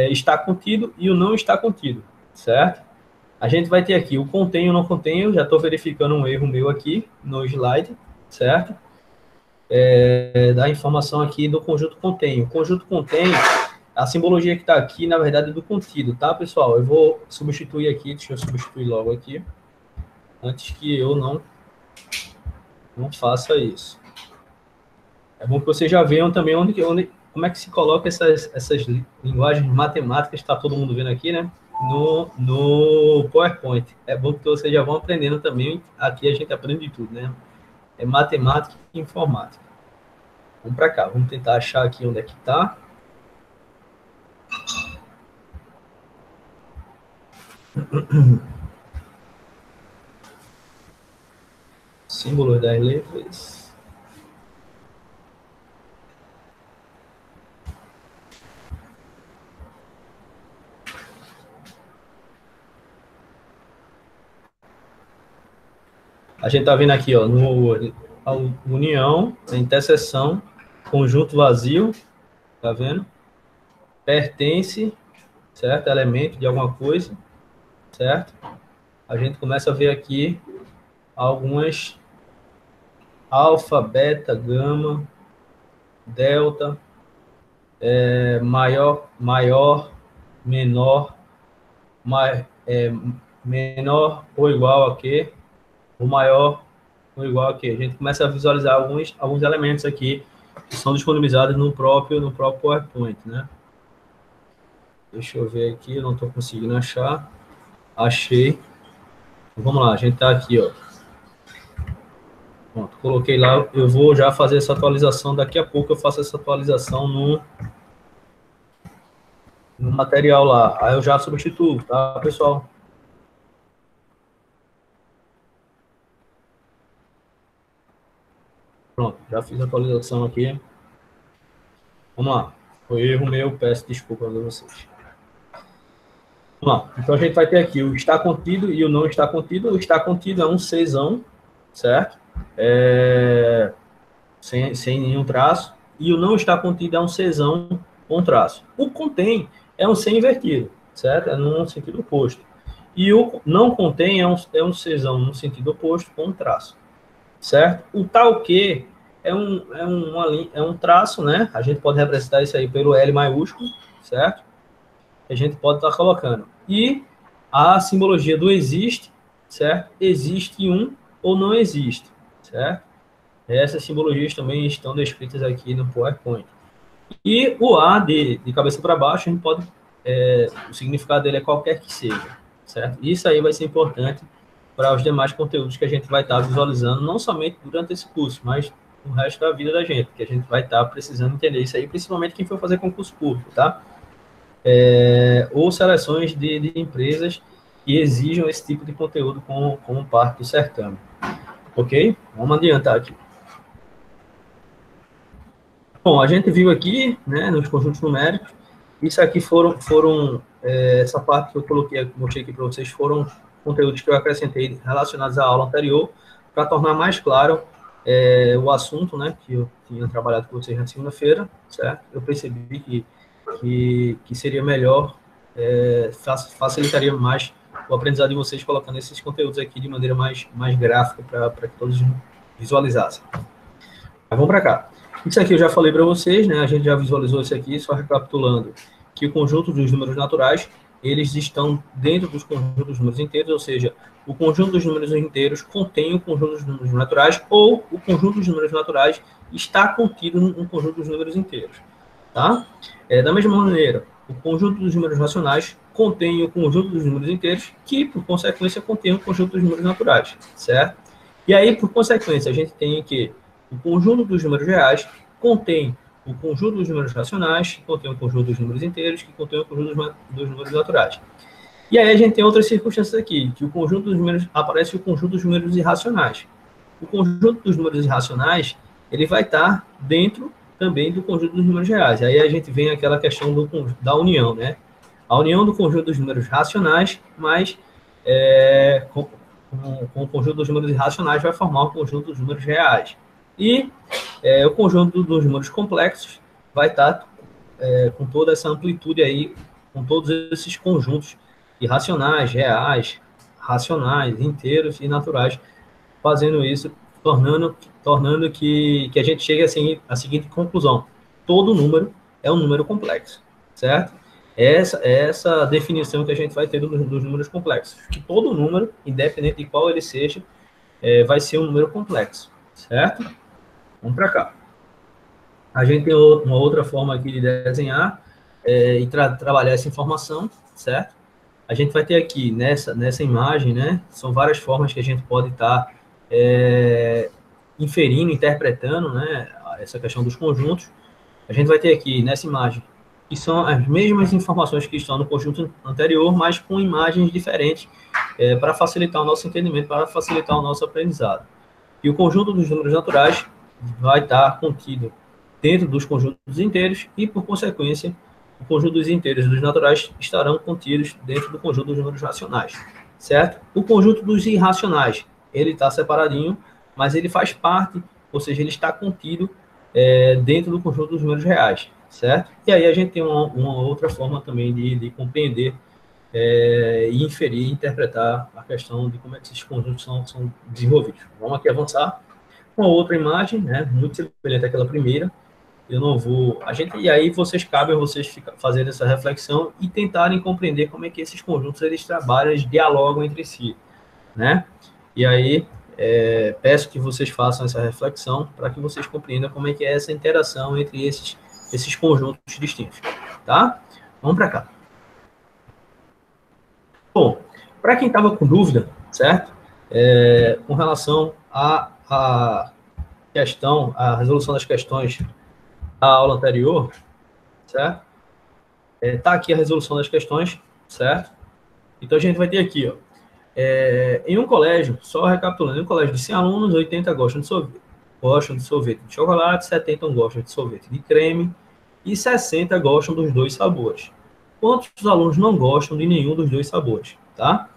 está contido e o não está contido, certo? A gente vai ter aqui o contém e o não contém. Eu já estou verificando um erro meu aqui no slide, certo? Da informação aqui do conjunto contém. O conjunto contém, a simbologia que está aqui, na verdade, é do contido, tá, pessoal? Eu vou substituir aqui, deixa eu substituir logo aqui, antes que eu não faça isso. É bom que vocês já vejam também como é que se coloca essas linguagens matemáticas, está todo mundo vendo aqui, né? No PowerPoint. É bom que vocês já vão aprendendo também. Aqui a gente aprende de tudo, né? É matemática e informática. Vamos para cá. Vamos tentar achar aqui onde é que está. Símbolo das letras. A gente está vendo aqui, ó, a união, a interseção, conjunto vazio, tá vendo? Pertence, certo? Elemento de alguma coisa, certo? A gente começa a ver aqui algumas alfa, beta, gama, delta, maior, menor, menor ou igual a quê? O maior ou igual a quê? A gente começa a visualizar alguns elementos aqui que são disponibilizados no próprio PowerPoint, né? Deixa eu ver aqui, eu não estou conseguindo achar. Achei. Vamos lá, a gente está aqui, ó. Pronto, coloquei lá. Eu vou já fazer essa atualização. Daqui a pouco eu faço essa atualização no material lá. Aí eu já substituo, tá, pessoal? Pronto, já fiz a atualização aqui. Vamos lá. Foi erro meu, peço desculpa a vocês. Vamos lá. Então a gente vai ter aqui o está contido e o não está contido. O está contido é um Czão, certo? Sem nenhum traço. E o não está contido é um Czão com traço. O contém é um C invertido, certo? É no sentido oposto. E o não contém é um Czão no sentido oposto com um traço, certo? O tal que é um traço, né? A gente pode representar isso aí pelo L maiúsculo, certo? A gente pode estar colocando. E a simbologia do existe, certo? Existe um ou não existe, certo? Essas simbologias também estão descritas aqui no PowerPoint. E o A de cabeça para baixo, a gente pode, o significado dele é qualquer que seja, certo? Isso aí vai ser importante para os demais conteúdos que a gente vai estar visualizando, não somente durante esse curso, mas no resto da vida da gente, que a gente vai estar precisando entender isso aí, principalmente quem for fazer concurso público, tá? Ou seleções de empresas que exijam esse tipo de conteúdo como parte do certame. Ok? Vamos adiantar aqui. Bom, a gente viu aqui, né, nos conjuntos numéricos, isso aqui essa parte que eu mostrei aqui para vocês, foram conteúdos que eu acrescentei relacionados à aula anterior, para tornar mais claro o assunto, né, que eu tinha trabalhado com vocês na segunda-feira, certo? Eu percebi que seria melhor, facilitaria mais o aprendizado de vocês colocando esses conteúdos aqui de maneira mais gráfica para que todos visualizassem. Mas vamos para cá. Isso aqui eu já falei para vocês, né? A gente já visualizou isso aqui, só recapitulando que o conjunto dos números naturais, eles estão dentro dos conjuntos dos números inteiros, ou seja, o conjunto dos números inteiros contém o conjunto dos números naturais, ou o conjunto dos números naturais está contido no conjunto dos números inteiros, tá? Da mesma maneira, o conjunto dos números racionais contém o conjunto dos números inteiros, que, por consequência, contém o conjunto dos números naturais, certo? E aí, por consequência, a gente tem que o conjunto dos números reais contém o conjunto dos números racionais, que contém o conjunto dos números inteiros, que contém o conjunto dos números naturais. E aí a gente tem outras circunstâncias aqui, que o conjunto dos números, aparece o conjunto dos números irracionais. O conjunto dos números irracionais, ele vai estar dentro também do conjunto dos números reais. Aí a gente vem aquela questão da união, né? A união do conjunto dos números racionais, mas com o conjunto dos números irracionais vai formar o conjunto dos números reais. E o conjunto dos números complexos vai estar com toda essa amplitude aí, com todos esses conjuntos irracionais, reais, racionais, inteiros e naturais, fazendo isso, tornando que a gente chegue à seguinte conclusão: todo número é um número complexo, certo? Essa definição que a gente vai ter dos números complexos, que todo número, independente de qual ele seja, vai ser um número complexo, certo? Vamos para cá. A gente tem uma outra forma aqui de desenhar e trabalhar essa informação, certo? A gente vai ter aqui, nessa imagem, né, são várias formas que a gente pode estar inferindo, interpretando, né, essa questão dos conjuntos. A gente vai ter aqui, nessa imagem, que são as mesmas informações que estão no conjunto anterior, mas com imagens diferentes, para facilitar o nosso entendimento, para facilitar o nosso aprendizado. E o conjunto dos números naturais vai estar contido dentro dos conjuntos inteiros e, por consequência, o conjunto dos inteiros e dos naturais estarão contidos dentro do conjunto dos números racionais, certo? O conjunto dos irracionais ele está separadinho, mas ele faz parte, ou seja, ele está contido dentro do conjunto dos números reais, certo? E aí a gente tem uma outra forma também de compreender e inferir, interpretar a questão de como é que esses conjuntos são desenvolvidos. Vamos aqui avançar com outra imagem, né, muito semelhante àquela primeira. Eu não vou... E aí cabe a vocês fazerem essa reflexão e tentarem compreender como é que esses conjuntos eles trabalham, eles dialogam entre si, né? E aí peço que vocês façam essa reflexão para que vocês compreendam como é que é essa interação entre esses conjuntos distintos, tá? Vamos para cá. Bom, para quem estava com dúvida, certo? Com relação à questão, à resolução das questões da aula anterior, certo? Tá aqui a resolução das questões, certo? Então, a gente vai ter aqui, ó, em um colégio, só recapitulando, em um colégio de 100 alunos, 80 gostam de sorvete de chocolate, 70 gostam de sorvete de creme e 60 gostam dos dois sabores. Quantos alunos não gostam de nenhum dos dois sabores, tá?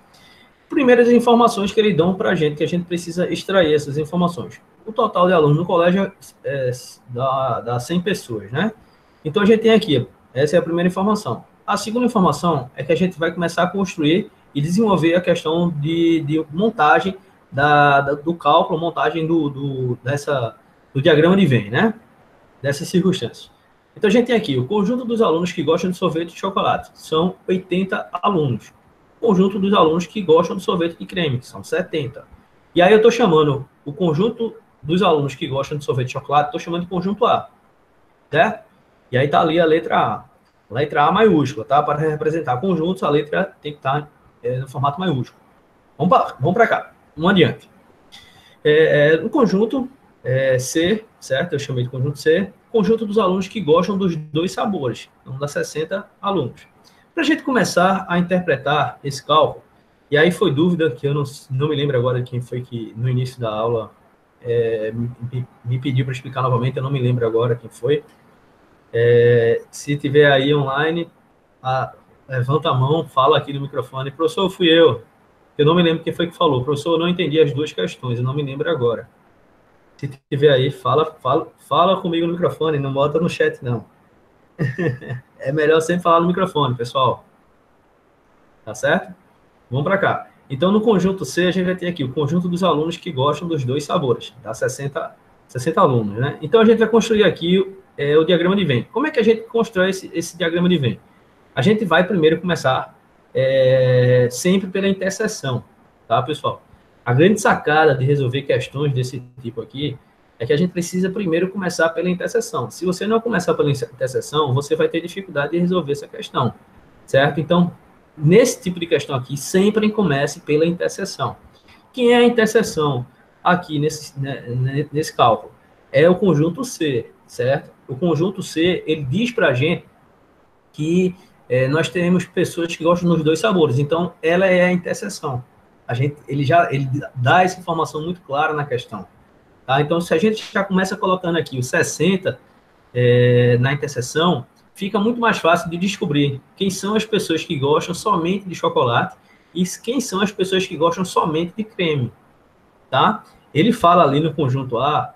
Primeiras informações que eles dão para a gente, que a gente precisa extrair essas informações. O total de alunos no colégio dá 100 pessoas, né? Então, a gente tem aqui, essa é a primeira informação. A segunda informação é que a gente vai começar a construir e desenvolver a questão de montagem do cálculo, montagem do diagrama de Venn, né? Dessas circunstâncias. Então, a gente tem aqui o conjunto dos alunos que gostam de sorvete de chocolate, são 80 alunos. O conjunto dos alunos que gostam de sorvete de creme, que são 70. E aí eu estou chamando o conjunto dos alunos que gostam de sorvete de chocolate, estou chamando de conjunto A, certo? E aí está ali a letra A. Letra A maiúscula, tá? Para representar conjuntos, a letra tem que estar no formato maiúsculo. Vamos para cá, vamos adiante. No conjunto C, certo? Eu chamei de conjunto C, conjunto dos alunos que gostam dos dois sabores, então dá 60 alunos. Para a gente começar a interpretar esse cálculo, e aí foi dúvida que eu não me lembro agora quem foi que no início da aula me pediu para explicar novamente, eu não me lembro agora quem foi. Se tiver aí online, levanta a mão, fala aqui no microfone. Professor, fui eu. Eu não me lembro quem foi que falou. Professor, eu não entendi as duas questões, eu não me lembro agora. Se tiver aí, fala comigo no microfone, não bota no chat, não. É melhor sempre falar no microfone, pessoal. Tá certo? Vamos para cá. Então, no conjunto C, a gente vai ter aqui o conjunto dos alunos que gostam dos dois sabores. Dá 60 alunos, né? Então, a gente vai construir aqui o diagrama de Venn. Como é que a gente constrói esse diagrama de Venn? A gente vai primeiro começar sempre pela interseção, tá, pessoal? A grande sacada de resolver questões desse tipo aqui é que a gente precisa primeiro começar pela interseção. Se você não começar pela interseção, você vai ter dificuldade de resolver essa questão, certo? Então, nesse tipo de questão aqui, sempre comece pela interseção. Quem é a interseção aqui nesse cálculo? É o conjunto C, certo? O conjunto C, ele diz para a gente que nós temos pessoas que gostam dos dois sabores, então ela é a interseção. Ele dá essa informação muito clara na questão. Tá? Então, se a gente já começa colocando aqui o 60 na interseção, fica muito mais fácil de descobrir quem são as pessoas que gostam somente de chocolate e quem são as pessoas que gostam somente de creme. Tá? Ele fala ali no conjunto A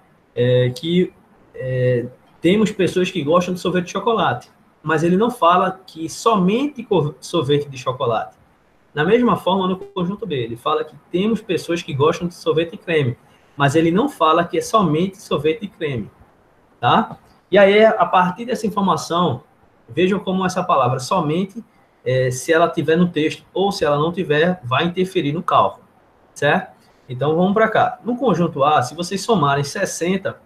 que temos pessoas que gostam de sorvete de chocolate, mas ele não fala que somente sorvete de chocolate. Da mesma forma, no conjunto B, ele fala que temos pessoas que gostam de sorvete de creme, mas ele não fala que é somente sorvete de creme, tá? E aí, a partir dessa informação, vejam como essa palavra somente, se ela tiver no texto ou se ela não tiver, vai interferir no cálculo, certo? Então, vamos para cá. No conjunto A, se vocês somarem 60,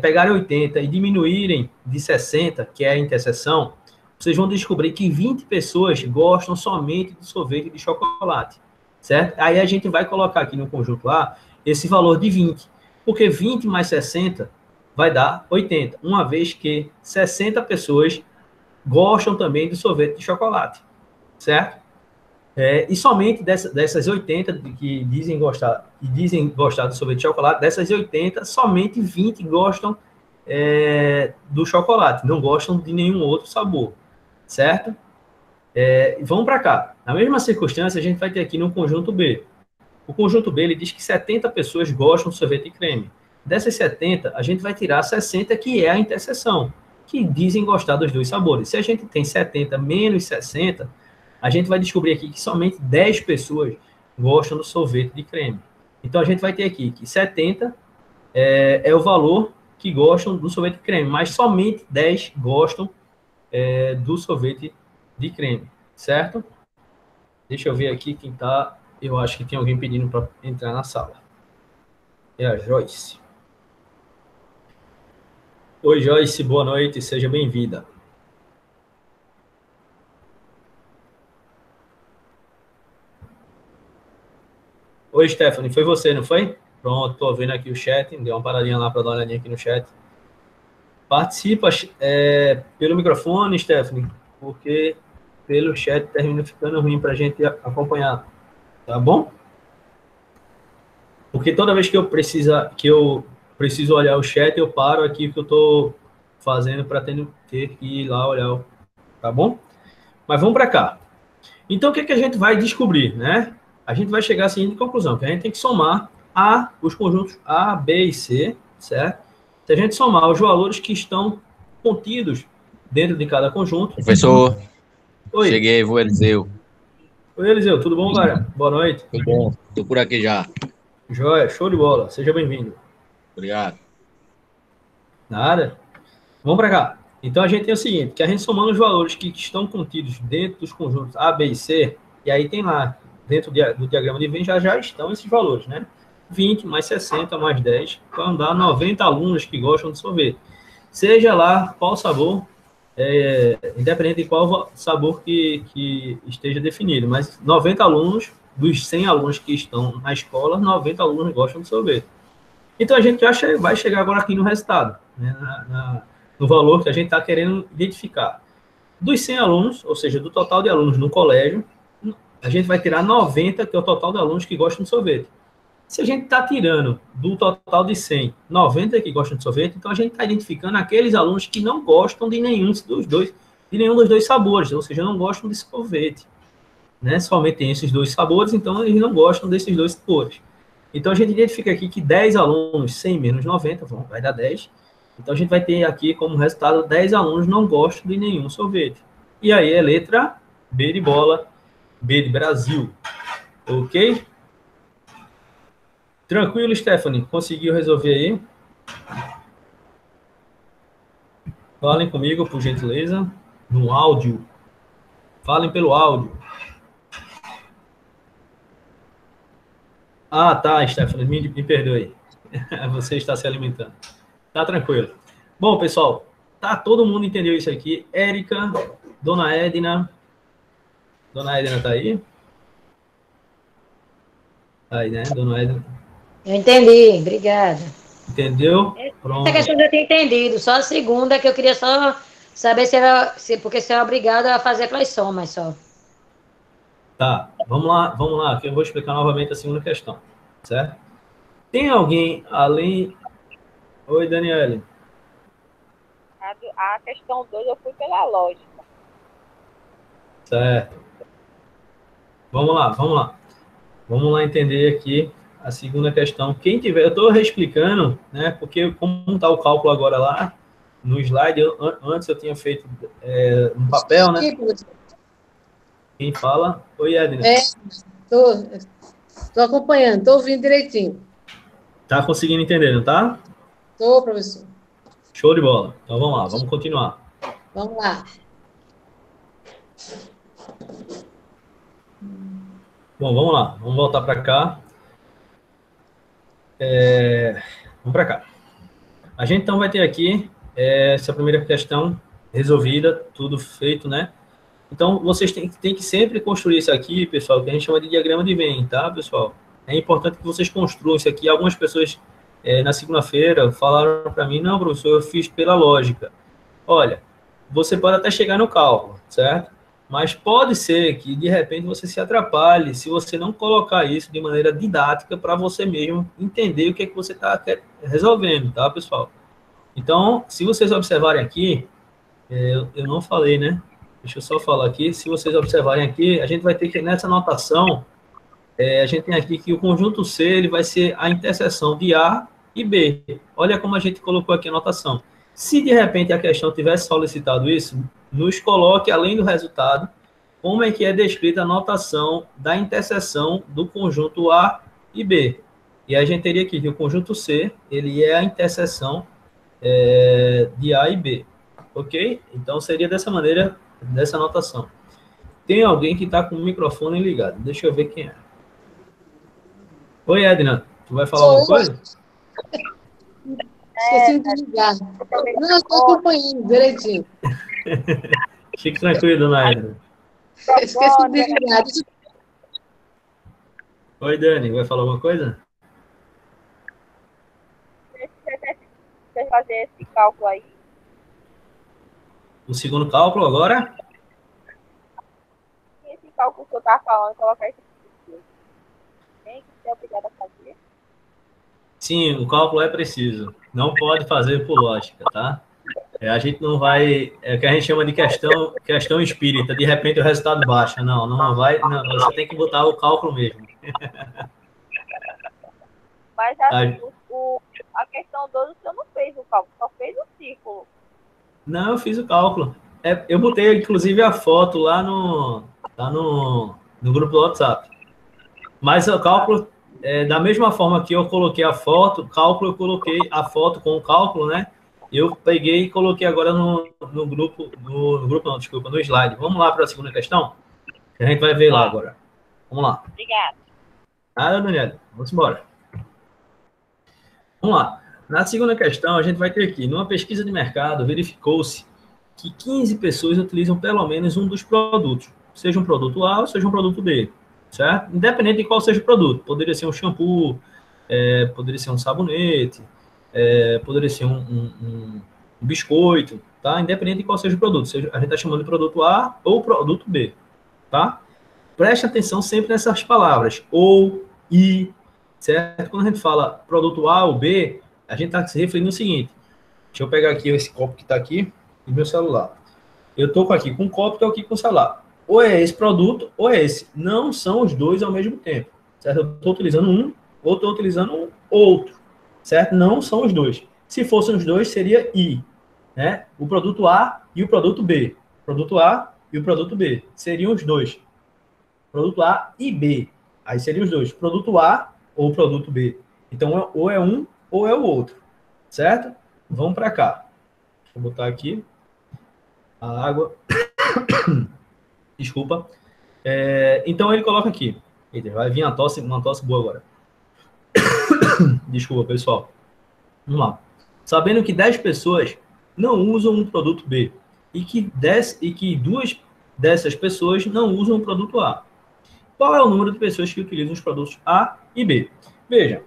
pegarem 80 e diminuírem de 60, que é a interseção, vocês vão descobrir que 20 pessoas gostam somente de sorvete de chocolate, certo? Aí a gente vai colocar aqui no conjunto A esse valor de 20, porque 20 mais 60 vai dar 80, uma vez que 60 pessoas gostam também de sorvete de chocolate, certo? E somente dessas 80 que dizem gostar do sorvete de chocolate, dessas 80, somente 20 gostam do chocolate, não gostam de nenhum outro sabor, certo? Vamos para cá. Na mesma circunstância, a gente vai ter aqui no conjunto B. O conjunto B, ele diz que 70 pessoas gostam do sorvete de creme. Dessas 70, a gente vai tirar 60, que é a interseção, que dizem gostar dos dois sabores. Se a gente tem 70 menos 60, a gente vai descobrir aqui que somente 10 pessoas gostam do sorvete de creme. Então, a gente vai ter aqui que 70 é o valor que gostam do sorvete de creme, mas somente 10 gostam do sorvete de creme, certo? Deixa eu ver aqui quem tá. Eu acho que tem alguém pedindo para entrar na sala. É a Joyce. Oi, Joyce, boa noite, seja bem-vinda. Oi, Stephanie, foi você, não foi? Pronto, tô vendo aqui o chat, deu uma paradinha lá para dar uma olhadinha aqui no chat. Participa pelo microfone, Stephanie, porque pelo chat termina ficando ruim para a gente acompanhar, tá bom? Porque toda vez que eu preciso olhar o chat, eu paro aqui o que eu estou fazendo para ter que ir lá olhar, tá bom? Mas vamos para cá. Então, o que a gente vai descobrir, né? A gente vai chegar à seguinte conclusão, que a gente tem que somar os conjuntos A, B e C, certo? Se a gente somar os valores que estão contidos dentro de cada conjunto... Professor, oi. Cheguei, vou Eliseu. Oi, Eliseu, tudo bom, cara? Boa noite. Tudo bom, estou por aqui já. Joia, show de bola, seja bem-vindo. Obrigado. Nada. Vamos para cá. Então, a gente tem o seguinte, que a gente somando os valores que estão contidos dentro dos conjuntos A, B e C, e aí tem lá, dentro do diagrama de Venn, já estão esses valores, né? 20 mais 60 mais 10, vão dar 90 alunos que gostam de sorvete. Seja lá qual sabor, independente de qual sabor que esteja definido, mas 90 alunos, dos 100 alunos que estão na escola, 90 alunos gostam de sorvete. Então, a gente já vai chegar agora aqui no resultado, né? No valor que a gente está querendo identificar. Dos 100 alunos, ou seja, do total de alunos no colégio, a gente vai tirar 90, que é o total de alunos que gostam de sorvete. Se a gente está tirando do total de 100, 90 que gostam de sorvete, então a gente está identificando aqueles alunos que não gostam de nenhum dos dois sabores, ou seja, não gostam de sorvete, né? Somente tem esses dois sabores, então eles não gostam desses dois sabores. Então a gente identifica aqui que 10 alunos, 100 menos 90, vai dar 10. Então a gente vai ter aqui como resultado 10 alunos não gostam de nenhum sorvete. E aí é letra B de bola, B de Brasil. Ok? Tranquilo, Stephanie? Conseguiu resolver aí? Falem comigo, por gentileza, no áudio. Falem pelo áudio. Ah, tá, Stephanie, me perdoe. Você está se alimentando. Tá tranquilo. Bom, pessoal, tá, todo mundo entendeu isso aqui. Érica, Dona Edna. Dona Edna tá aí? Tá aí, né, Dona Edna? Eu entendi, obrigada. Entendeu? Pronto. Essa questão eu já tinha entendido, só a segunda que eu queria só saber porque você é obrigado a fazer aquelas somas só. Tá, vamos lá, que eu vou explicar novamente a segunda questão, certo? Tem alguém além... Oi, Daniele. A questão 2 eu fui pela lógica. Certo. Vamos lá. Vamos lá entender aqui a segunda questão. Quem tiver, eu estou reexplicando, né? Porque como está o cálculo agora lá, no slide, antes eu tinha feito um papel, né? Quem fala? Oi, Edna. Estou acompanhando, estou ouvindo direitinho. Tá conseguindo entender, não tá? Estou, professor. Show de bola. Então vamos lá, vamos continuar. Vamos lá. Bom, vamos lá. Vamos voltar para cá. Vamos para cá. A gente então vai ter aqui essa primeira questão resolvida, tudo feito, né? Então, vocês têm que sempre construir isso aqui, pessoal, que a gente chama de diagrama de Venn, tá, pessoal? É importante que vocês construam isso aqui. Algumas pessoas, na segunda-feira, falaram para mim, não, professor, eu fiz pela lógica. Olha, você pode até chegar no cálculo, certo? Mas pode ser que, de repente, você se atrapalhe se você não colocar isso de maneira didática para você mesmo entender o que é que você está resolvendo, tá, pessoal? Então, se vocês observarem aqui, eu não falei, né? Deixa eu só falar aqui. Se vocês observarem aqui, a gente vai ter que, nessa anotação, a gente tem aqui que o conjunto C ele vai ser a interseção de A e B. Olha como a gente colocou aqui a anotação. Se de repente a questão tivesse solicitado isso, nos coloque, além do resultado, como é que é descrita a notação da interseção do conjunto A e B. E a gente teria aqui que o conjunto C, ele é a interseção de A e B. Ok? Então, seria dessa maneira, dessa notação. Tem alguém que está com o microfone ligado. Deixa eu ver quem é. Oi, Edna. Tu vai falar alguma coisa? Esqueci de ligar. Não, estou acompanhando direitinho. Fique tranquilo, dona Edna. Esqueci de ligar. Oi, Dani. Vai falar alguma coisa? Você fazer esse cálculo aí? O segundo cálculo agora? Esse cálculo que eu estava falando, colocar esse tem que ser obrigado a fazer. Sim, o cálculo é preciso. Não pode fazer por lógica, tá? A gente não vai... É o que a gente chama de questão espírita. De repente o resultado baixa. Não vai... Não, você tem que botar o cálculo mesmo. Mas assim, a questão 12 você não fez o cálculo, só fez o círculo. Não, eu fiz o cálculo. Eu botei, inclusive, a foto lá no grupo do WhatsApp. Mas o cálculo, da mesma forma que eu coloquei a foto, eu coloquei a foto com o cálculo, né? Eu peguei e coloquei agora no grupo, no slide. Vamos lá para a segunda questão? A gente vai ver lá agora. Vamos lá. Obrigada. Daniela, vamos embora. Vamos lá. Na segunda questão, a gente vai ter aqui, numa pesquisa de mercado, verificou-se que 15 pessoas utilizam pelo menos um dos produtos, seja um produto A ou seja um produto B, certo? Independente de qual seja o produto. Poderia ser um shampoo, poderia ser um sabonete, poderia ser um biscoito, tá? Independente de qual seja o produto. A gente está chamando de produto A ou produto B, tá? Preste atenção sempre nessas palavras, ou, e, certo? Quando a gente fala produto A ou B, a gente está se referindo ao seguinte. Deixa eu pegar aqui esse copo que está aqui e meu celular. Eu estou aqui com um copo, estou aqui com o celular. Ou é esse produto, ou é esse. Não são os dois ao mesmo tempo, certo? Eu estou utilizando um, ou estou utilizando outro, certo? Não são os dois. Se fossem os dois, seria I, né? O produto A e o produto B. O produto A e o produto B. Seriam os dois. Produto A e B. Aí seriam os dois. Produto A ou produto B. Então, ou é um ou é o outro, certo? Vamos para cá. Deixa eu botar aqui a água. Desculpa. Então, ele coloca aqui. Eita, vai vir uma tosse boa agora. Desculpa, pessoal. Vamos lá. Sabendo que 10 pessoas não usam um produto B e que 2 dessas pessoas não usam o produto A. Qual é o número de pessoas que utilizam os produtos A e B? Veja,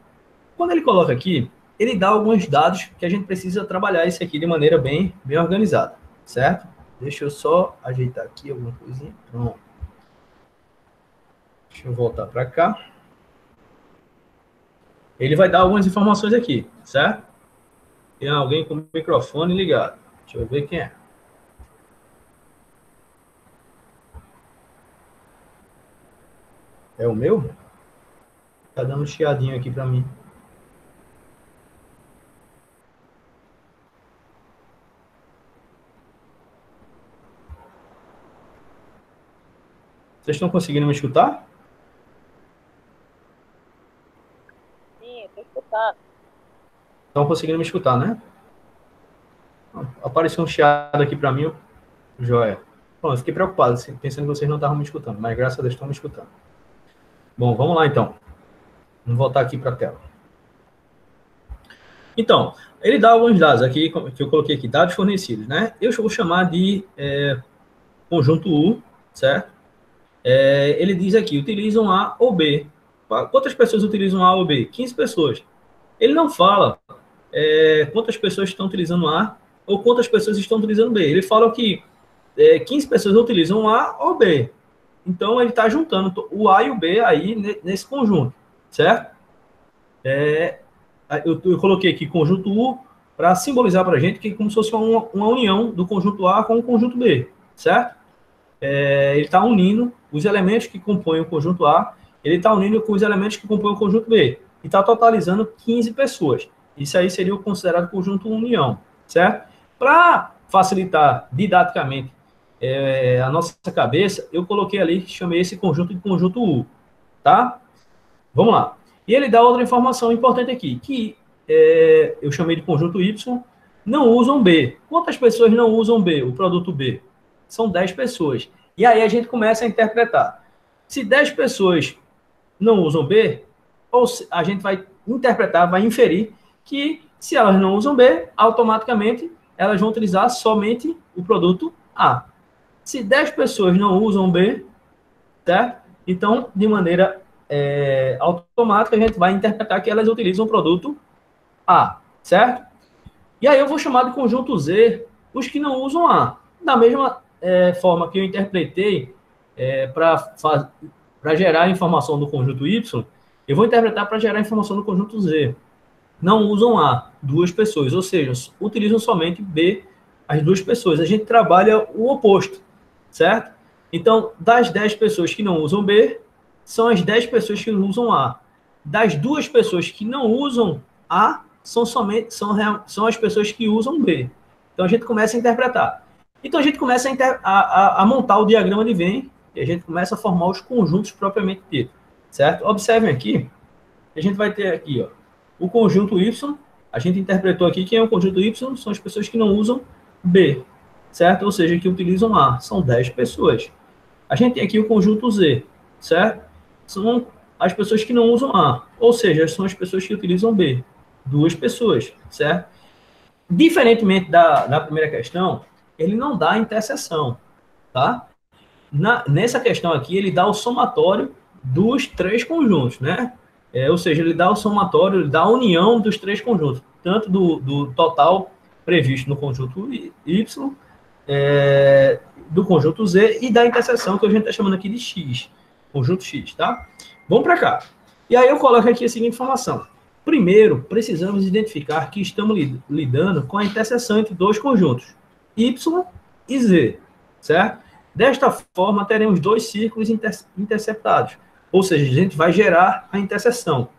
quando ele coloca aqui, ele dá alguns dados que a gente precisa trabalhar isso aqui de maneira bem organizada, certo? Deixa eu só ajeitar aqui alguma coisinha. Pronto. Deixa eu voltar para cá. Ele vai dar algumas informações aqui, certo? Tem alguém com o microfone ligado. Deixa eu ver quem é. É o meu? Tá dando um chiadinho aqui para mim. Vocês estão conseguindo me escutar? Sim, eu estou escutando. Estão conseguindo me escutar, né? Apareceu um chiado aqui para mim. Joia. Bom, eu fiquei preocupado, pensando que vocês não estavam me escutando, mas graças a Deus estão me escutando. Bom, vamos lá então. Vamos voltar aqui para a tela. Então, ele dá alguns dados aqui, que eu coloquei aqui, dados fornecidos, né? Eu vou chamar de conjunto U, certo? Ele diz aqui, utilizam A ou B. Quantas pessoas utilizam A ou B? 15 pessoas. Ele não fala quantas pessoas estão utilizando A ou quantas pessoas estão utilizando B. Ele fala que 15 pessoas utilizam A ou B. Então, ele está juntando o A e o B aí nesse conjunto, certo? Eu coloquei aqui conjunto U para simbolizar para a gente que é como se fosse uma união do conjunto A com o conjunto B, certo? Ele está unindo os elementos que compõem o conjunto A ele está unindo com os elementos que compõem o conjunto B, e está totalizando 15 pessoas. Isso aí seria o considerado conjunto união, certo? Para facilitar didaticamente a nossa cabeça, eu coloquei ali, chamei esse conjunto de conjunto U, tá? Vamos lá. E ele dá outra informação importante aqui, que eu chamei de conjunto Y, não usam B. Quantas pessoas não usam B, o produto B? São 10 pessoas. E aí a gente começa a interpretar. Se 10 pessoas não usam B, a gente vai interpretar, vai inferir que se elas não usam B, automaticamente elas vão utilizar somente o produto A. Se 10 pessoas não usam B, certo? Então, de maneira automática, a gente vai interpretar que elas utilizam o produto A, certo? E aí eu vou chamar de conjunto Z os que não usam A. Da mesma forma que eu interpretei para gerar a informação do conjunto Y, eu vou interpretar para gerar a informação do conjunto Z. Não usam A, 2 pessoas, ou seja, utilizam somente B, as 2 pessoas. A gente trabalha o oposto, certo? Então, das 10 pessoas que não usam B, são as 10 pessoas que usam A. Das 2 pessoas que não usam A, são as pessoas que usam B. Então, a gente começa a interpretar. Então, a gente começa a montar o diagrama de Venn, e a gente começa a formar os conjuntos propriamente ditos, certo? Observem aqui, a gente vai ter aqui, ó, o conjunto Y, a gente interpretou aqui quem é o conjunto Y, são as pessoas que não usam B, certo? Ou seja, que utilizam A, são 10 pessoas. A gente tem aqui o conjunto Z, certo? São as pessoas que não usam A, ou seja, são as pessoas que utilizam B, 2 pessoas, certo? Diferentemente da primeira questão, ele não dá interseção, tá? Nessa questão aqui, ele dá o somatório dos 3 conjuntos, né? Ou seja, ele dá o somatório, ele dá a união dos 3 conjuntos, tanto do total previsto no conjunto Y, do conjunto Z e da interseção que a gente está chamando aqui de X, conjunto X, tá? Vamos para cá. E aí eu coloco aqui a seguinte informação. Primeiro, precisamos identificar que estamos lidando com a interseção entre 2 conjuntos, Y e Z, certo? Desta forma, teremos 2 círculos interceptados. Ou seja, a gente vai gerar a interseção.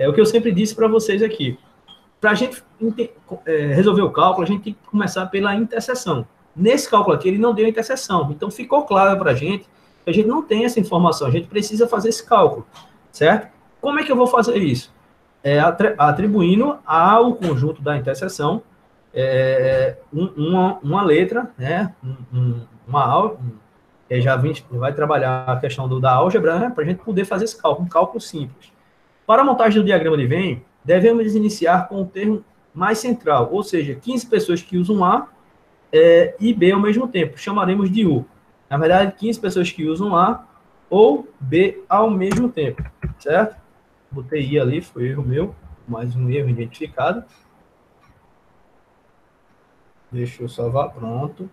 O que eu sempre disse para vocês aqui. Para a gente resolver o cálculo, a gente tem que começar pela interseção. Nesse cálculo aqui, ele não deu interseção. Então, ficou claro para a gente que a gente não tem essa informação. A gente precisa fazer esse cálculo, certo? Como é que eu vou fazer isso? Atribuindo ao conjunto da interseção uma letra, né? Já vai trabalhar a questão da álgebra, né, para a gente poder fazer esse cálculo, um cálculo simples. Para a montagem do diagrama de Venn, devemos iniciar com o termo mais central, ou seja, 15 pessoas que usam A e B ao mesmo tempo, chamaremos de U. Na verdade, 15 pessoas que usam A ou B ao mesmo tempo, certo? Botei I ali, foi erro meu, mais um erro identificado. Deixa eu salvar, pronto.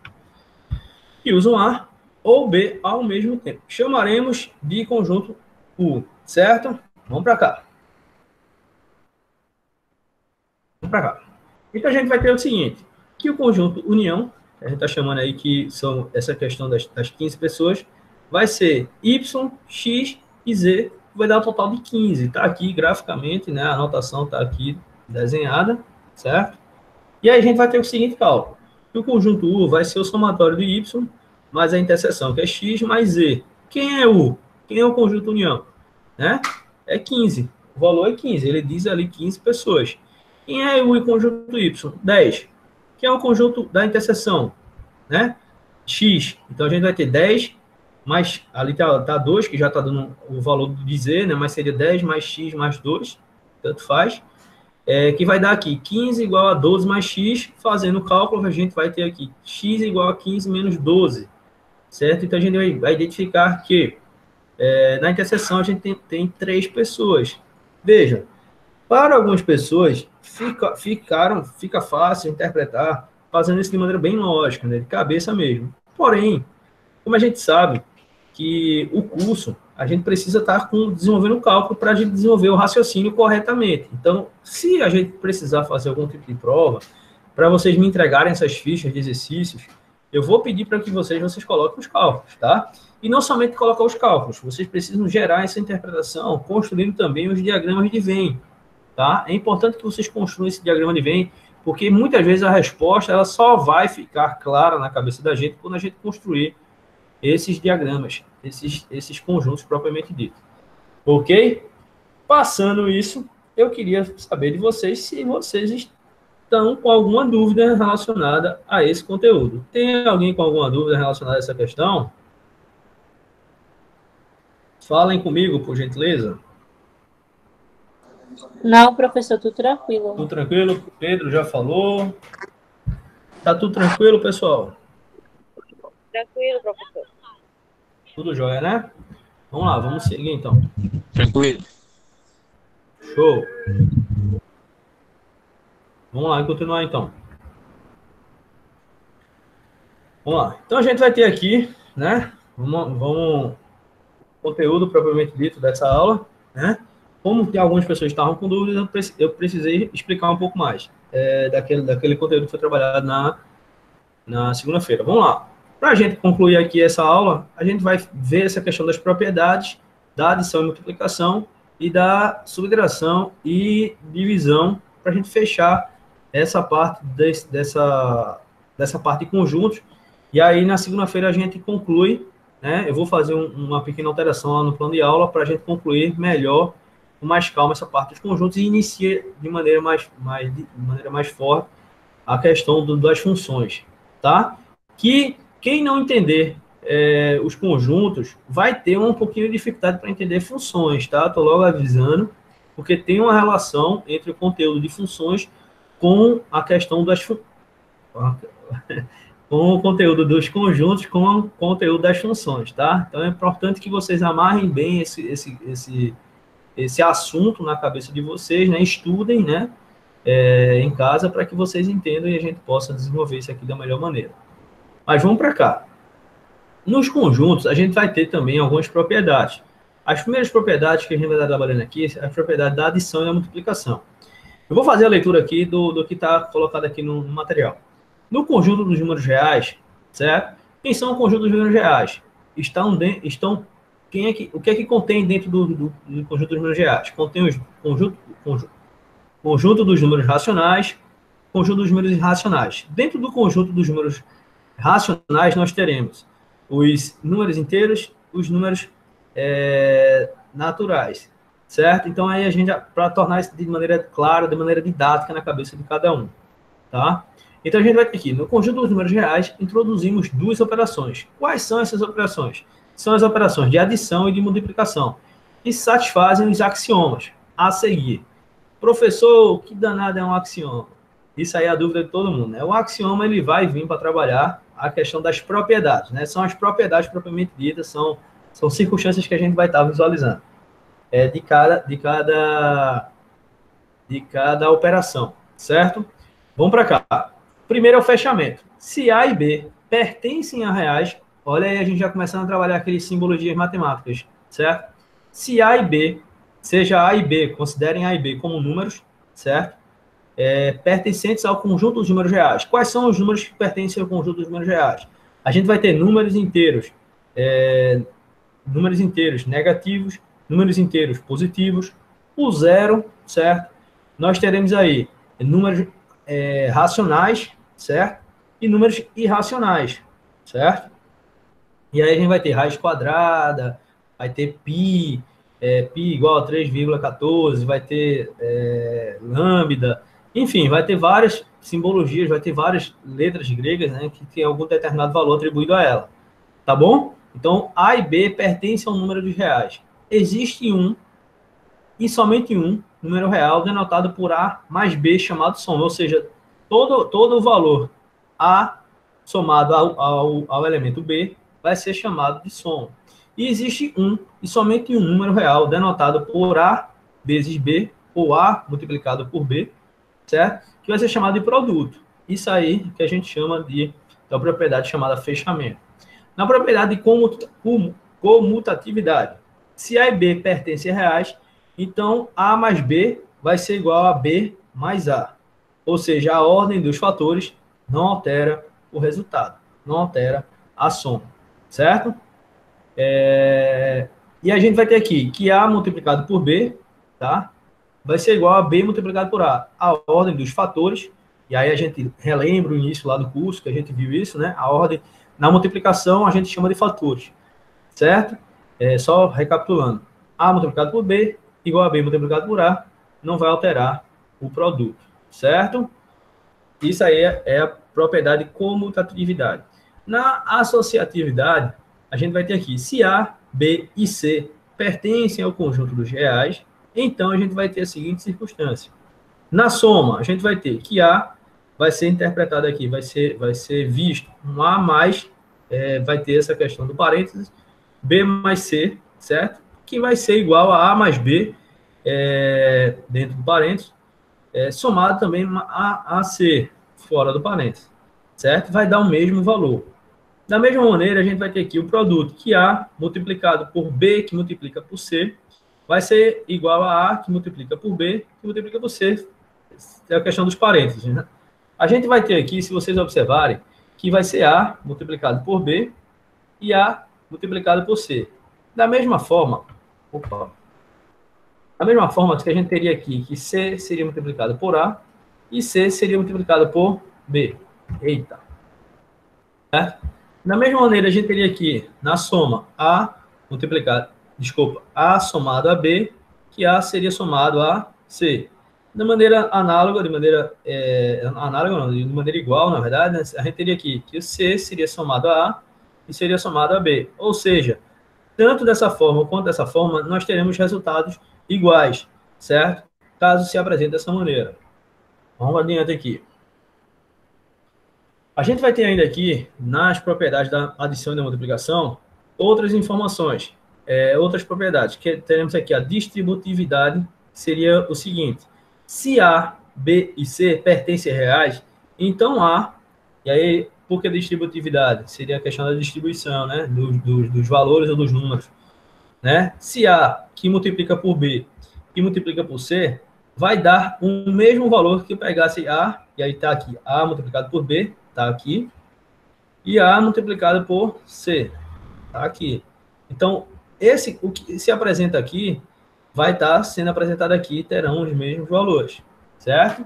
E usam A ou B ao mesmo tempo. Chamaremos de conjunto U, certo? Vamos para cá. Vamos para cá. Então, a gente vai ter o seguinte, que o conjunto união, a gente está chamando aí que são essa questão das 15 pessoas, vai ser Y, X e Z, vai dar um total de 15. Está aqui graficamente, né? A anotação está aqui desenhada, certo? E aí a gente vai ter o seguinte cálculo, que o conjunto U vai ser o somatório de Y mais a interseção, que é X mais Z. Quem é U? Quem é o conjunto união? Né? É 15. O valor é 15. Ele diz ali 15 pessoas. Quem é U e conjunto Y? 10. Quem é o conjunto da interseção? Né? X. Então, a gente vai ter 10, mais ali tá 2, que já está dando o valor de Z, né? Mas seria 10 mais X mais 2, tanto faz. Que vai dar aqui 15 igual a 12 mais X. Fazendo o cálculo, a gente vai ter aqui X igual a 15 menos 12. Certo? Então, a gente vai identificar que na interseção a gente tem 3 pessoas. Veja, para algumas pessoas fica fácil interpretar fazendo isso de maneira bem lógica, né? De cabeça mesmo. Porém, como a gente sabe que o curso, a gente precisa estar desenvolvendo o cálculo para a gente desenvolver o raciocínio corretamente. Então, se a gente precisar fazer algum tipo de prova, para vocês me entregarem essas fichas de exercícios, eu vou pedir para que vocês coloquem os cálculos, tá? E não somente colocar os cálculos, vocês precisam gerar essa interpretação, construindo também os diagramas de Venn, tá? É importante que vocês construam esse diagrama de Venn, porque muitas vezes a resposta ela só vai ficar clara na cabeça da gente quando a gente construir esses diagramas, esses conjuntos propriamente ditos. Ok? Passando isso, eu queria saber de vocês se vocês estão com alguma dúvida relacionada a esse conteúdo. Tem alguém com alguma dúvida relacionada a essa questão? Falem comigo, por gentileza. Não, professor, tudo tranquilo. Tudo tranquilo? Pedro já falou. Tá tudo tranquilo, pessoal? Tranquilo, professor. Tudo jóia, né? Vamos lá, vamos seguir então. Tranquilo. Show. Vamos lá, continuar então. Vamos lá. Então a gente vai ter aqui, né? Vamos conteúdo propriamente dito dessa aula, né? Como que algumas pessoas estavam com dúvidas, eu precisei explicar um pouco mais daquele conteúdo que foi trabalhado na segunda-feira. Vamos lá. Para a gente concluir aqui essa aula, a gente vai ver essa questão das propriedades, da adição e multiplicação e da subtração e divisão, para a gente fechar essa parte dessa parte de conjuntos. E aí, na segunda-feira, a gente conclui, né? Eu vou fazer uma pequena alteração lá no plano de aula para a gente concluir melhor, com mais calma, essa parte dos conjuntos e inicia de maneira mais forte a questão das funções, tá? Que quem não entender os conjuntos vai ter um pouquinho de dificuldade para entender funções, tá? Estou logo avisando, porque tem uma relação entre o conteúdo de funções com a questão com o conteúdo dos conjuntos, com o conteúdo das funções, tá? Então é importante que vocês amarrem bem esse assunto na cabeça de vocês, né? Estudem, né? Em casa, para que vocês entendam e a gente possa desenvolver isso aqui da melhor maneira. Mas vamos para cá. Nos conjuntos, a gente vai ter também algumas propriedades. As primeiras propriedades que a gente vai estar trabalhando aqui é a propriedade da adição e da multiplicação. Eu vou fazer a leitura aqui do que está colocado aqui no material. No conjunto dos números reais, certo? Quem são o conjunto dos números reais? O que é que contém dentro do conjunto dos números reais? Contém o conjunto dos números racionais, conjunto dos números irracionais. Dentro do conjunto dos números racionais, nós teremos os números inteiros, os números naturais, certo? Então, aí a gente, para tornar isso de maneira clara, de maneira didática na cabeça de cada um, tá? Então, a gente vai ter aqui, no conjunto dos números reais, introduzimos duas operações. Quais são essas operações? São as operações de adição e de multiplicação, que satisfazem os axiomas a seguir. Professor, o que danado é um axioma? Isso aí é a dúvida de todo mundo, né? O axioma, ele vai vir para trabalhar a questão das propriedades, né? São as propriedades propriamente ditas, são circunstâncias que a gente vai estar visualizando de cada operação, certo? Vamos para cá. Primeiro é o fechamento. Se A e B pertencem a reais, olha aí a gente já começando a trabalhar aquelas simbologias matemáticas, certo? Se A e B, seja A e B, considerem A e B como números, certo? Pertencentes ao conjunto dos números reais. Quais são os números que pertencem ao conjunto dos números reais? A gente vai ter números inteiros negativos, números inteiros positivos, o zero, certo? Nós teremos aí números racionais, certo? E números irracionais, certo? E aí a gente vai ter raiz quadrada, vai ter π igual a 3,14, vai ter lambda, enfim, vai ter várias simbologias, vai ter várias letras gregas, né, que tem algum determinado valor atribuído a ela, tá bom? Então, A e B pertencem ao número de reais. Existe um, e somente um, número real denotado por A mais B, chamado soma, ou seja, todo o valor A somado ao elemento B vai ser chamado de soma. E existe um, e somente um número real denotado por A vezes B, ou A multiplicado por B, certo? Que vai ser chamado de produto. Isso aí que a gente chama da propriedade chamada fechamento. Na propriedade de comutatividade, se A e B pertencem a reais, então A mais B vai ser igual a B mais A. Ou seja, a ordem dos fatores não altera o resultado. não altera a soma, certo? E a gente vai ter aqui que A multiplicado por B, tá? Vai ser igual a B multiplicado por A. A ordem dos fatores, e aí a gente relembra o início lá do curso, que a gente viu isso, né? A ordem, na multiplicação, a gente chama de fatores, certo? Só recapitulando. A multiplicado por B igual a B multiplicado por A, não vai alterar o produto, certo? Isso aí é a propriedade comutatividade. Na associatividade, a gente vai ter aqui, se A, B e C pertencem ao conjunto dos reais, então a gente vai ter a seguinte circunstância. Na soma, a gente vai ter que A vai ser interpretado aqui, vai ser visto um A mais, vai ter essa questão do parênteses, B mais C, certo? Que vai ser igual a A mais B, dentro do parênteses, somado também a C, fora do parênteses, certo? Vai dar o mesmo valor. Da mesma maneira, a gente vai ter aqui o produto que A multiplicado por B, que multiplica por C, vai ser igual a A, que multiplica por B, que multiplica por C. É a questão dos parênteses, né? A gente vai ter aqui, se vocês observarem, que vai ser A multiplicado por B e A multiplicado por C. Da mesma forma, que a gente teria aqui que C seria multiplicado por A e C seria multiplicado por B. Eita. Da mesma maneira, a gente teria aqui, na soma, A somado a B, que A seria somado a C. De maneira análoga, de maneira igual, na verdade, né, a gente teria aqui que o C seria somado a A e seria somado a B. Ou seja, tanto dessa forma quanto dessa forma, nós teremos resultados iguais, certo? Caso se apresente dessa maneira. Vamos adiante aqui. A gente vai ter ainda aqui, nas propriedades da adição e da multiplicação, outras informações, outras propriedades, que teremos aqui a distributividade, seria o seguinte, se A, B e C pertencem a reais, então A, e aí, por que distributividade? Seria a questão da distribuição, né, dos valores ou dos números, né? Se A, que multiplica por B, que multiplica por C, vai dar o mesmo valor que eu pegasse A, e aí está aqui, A multiplicado por B, está aqui, e A multiplicado por C, está aqui. Então, o que se apresenta aqui, vai estar sendo apresentado aqui, terão os mesmos valores, certo?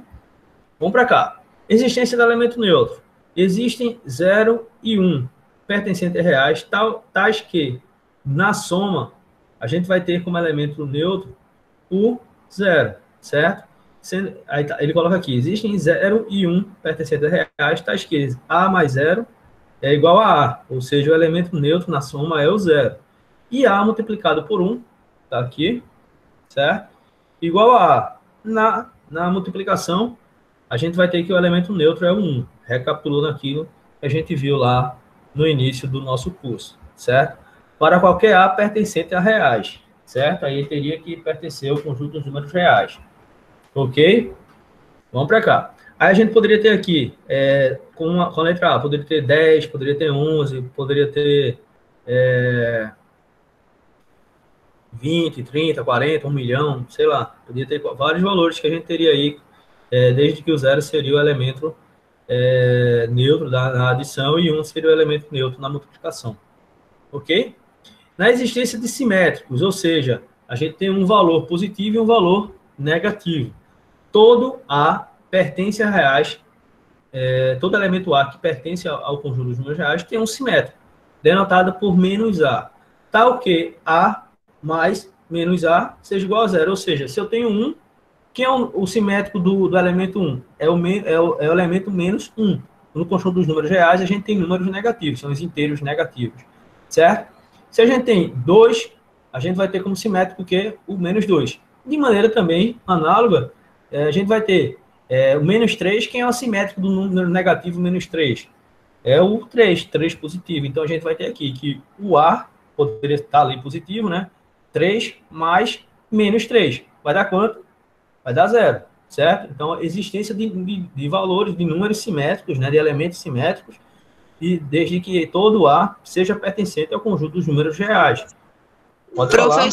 Vamos para cá. Existência do elemento neutro. Existem 0 e 1 pertencentes a reais, tais que, na soma, a gente vai ter como elemento neutro o 0, certo? Aí ele coloca aqui, existem 0 e 1 pertencentes a reais, tais que A mais 0 é igual a A, ou seja, o elemento neutro na soma é o 0. E A multiplicado por 1, tá aqui, certo? Igual a A. Na multiplicação, a gente vai ter que o elemento neutro é o 1, recapitulando aquilo que a gente viu lá no início do nosso curso, certo? Para qualquer A pertencente a reais, certo? Aí teria que pertencer ao conjunto dos números reais. Ok? Vamos para cá. Aí a gente poderia ter aqui, com a letra A, poderia ter 10, poderia ter 11, poderia ter 20, 30, 40, 1 milhão, sei lá. Poderia ter vários valores que a gente teria aí, desde que o 0 seria o elemento neutro na adição e 1 seria o elemento neutro na multiplicação. Ok? Na existência de simétricos, ou seja, a gente tem um valor positivo e um valor negativo. Todo A pertence a reais, todo elemento A que pertence ao conjunto dos números reais tem um simétrico, denotado por menos A, tal que A mais menos A seja igual a 0. Ou seja, se eu tenho 1, quem é o simétrico do elemento 1? É o elemento menos 1. No conjunto dos números reais, a gente tem números negativos, são os inteiros negativos, certo? Se a gente tem 2, a gente vai ter como simétrico o menos 2. De maneira também análoga, a gente vai ter o menos 3, quem é o simétrico do número negativo menos 3? É o 3 positivo. Então, a gente vai ter aqui que o A poderia estar ali positivo, né? 3 mais menos 3. Vai dar quanto? Vai dar 0, certo? Então, a existência de valores, de números simétricos, né? De elementos simétricos, e desde que todo A seja pertencente ao conjunto dos números reais. Pode falar?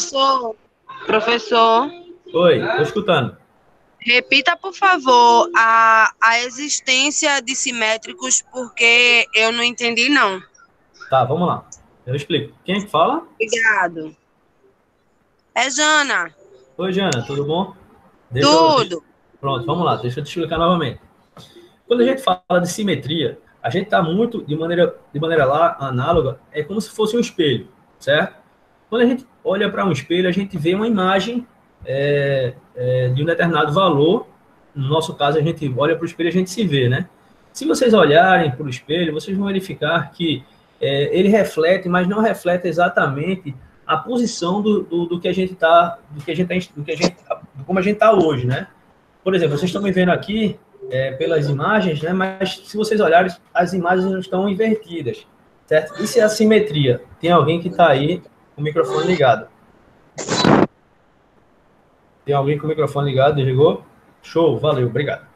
Professor. Oi, estou escutando. Repita, por favor, a existência de simétricos, porque eu não entendi, não. Tá, vamos lá. Eu explico. Quem é que fala? Obrigado. É Jana. Oi, Jana, tudo bom? Tudo. Pronto, vamos lá. Deixa eu te explicar novamente. Quando a gente fala de simetria, a gente está muito, de maneira lá, análoga, é como se fosse um espelho, certo? Quando a gente olha para um espelho, a gente vê uma imagem de um determinado valor. No nosso caso, a gente olha para o espelho e a gente se vê, né? Se vocês olharem para o espelho, vocês vão verificar que ele reflete, mas não reflete exatamente a posição do que a gente está, como a gente está hoje, né? Por exemplo, vocês estão me vendo aqui pelas imagens, né? Mas se vocês olharem, as imagens não estão invertidas, certo? Isso é a simetria. Tem alguém que está aí com o microfone ligado. Tem alguém com o microfone ligado? Desligou? Show, valeu, obrigado.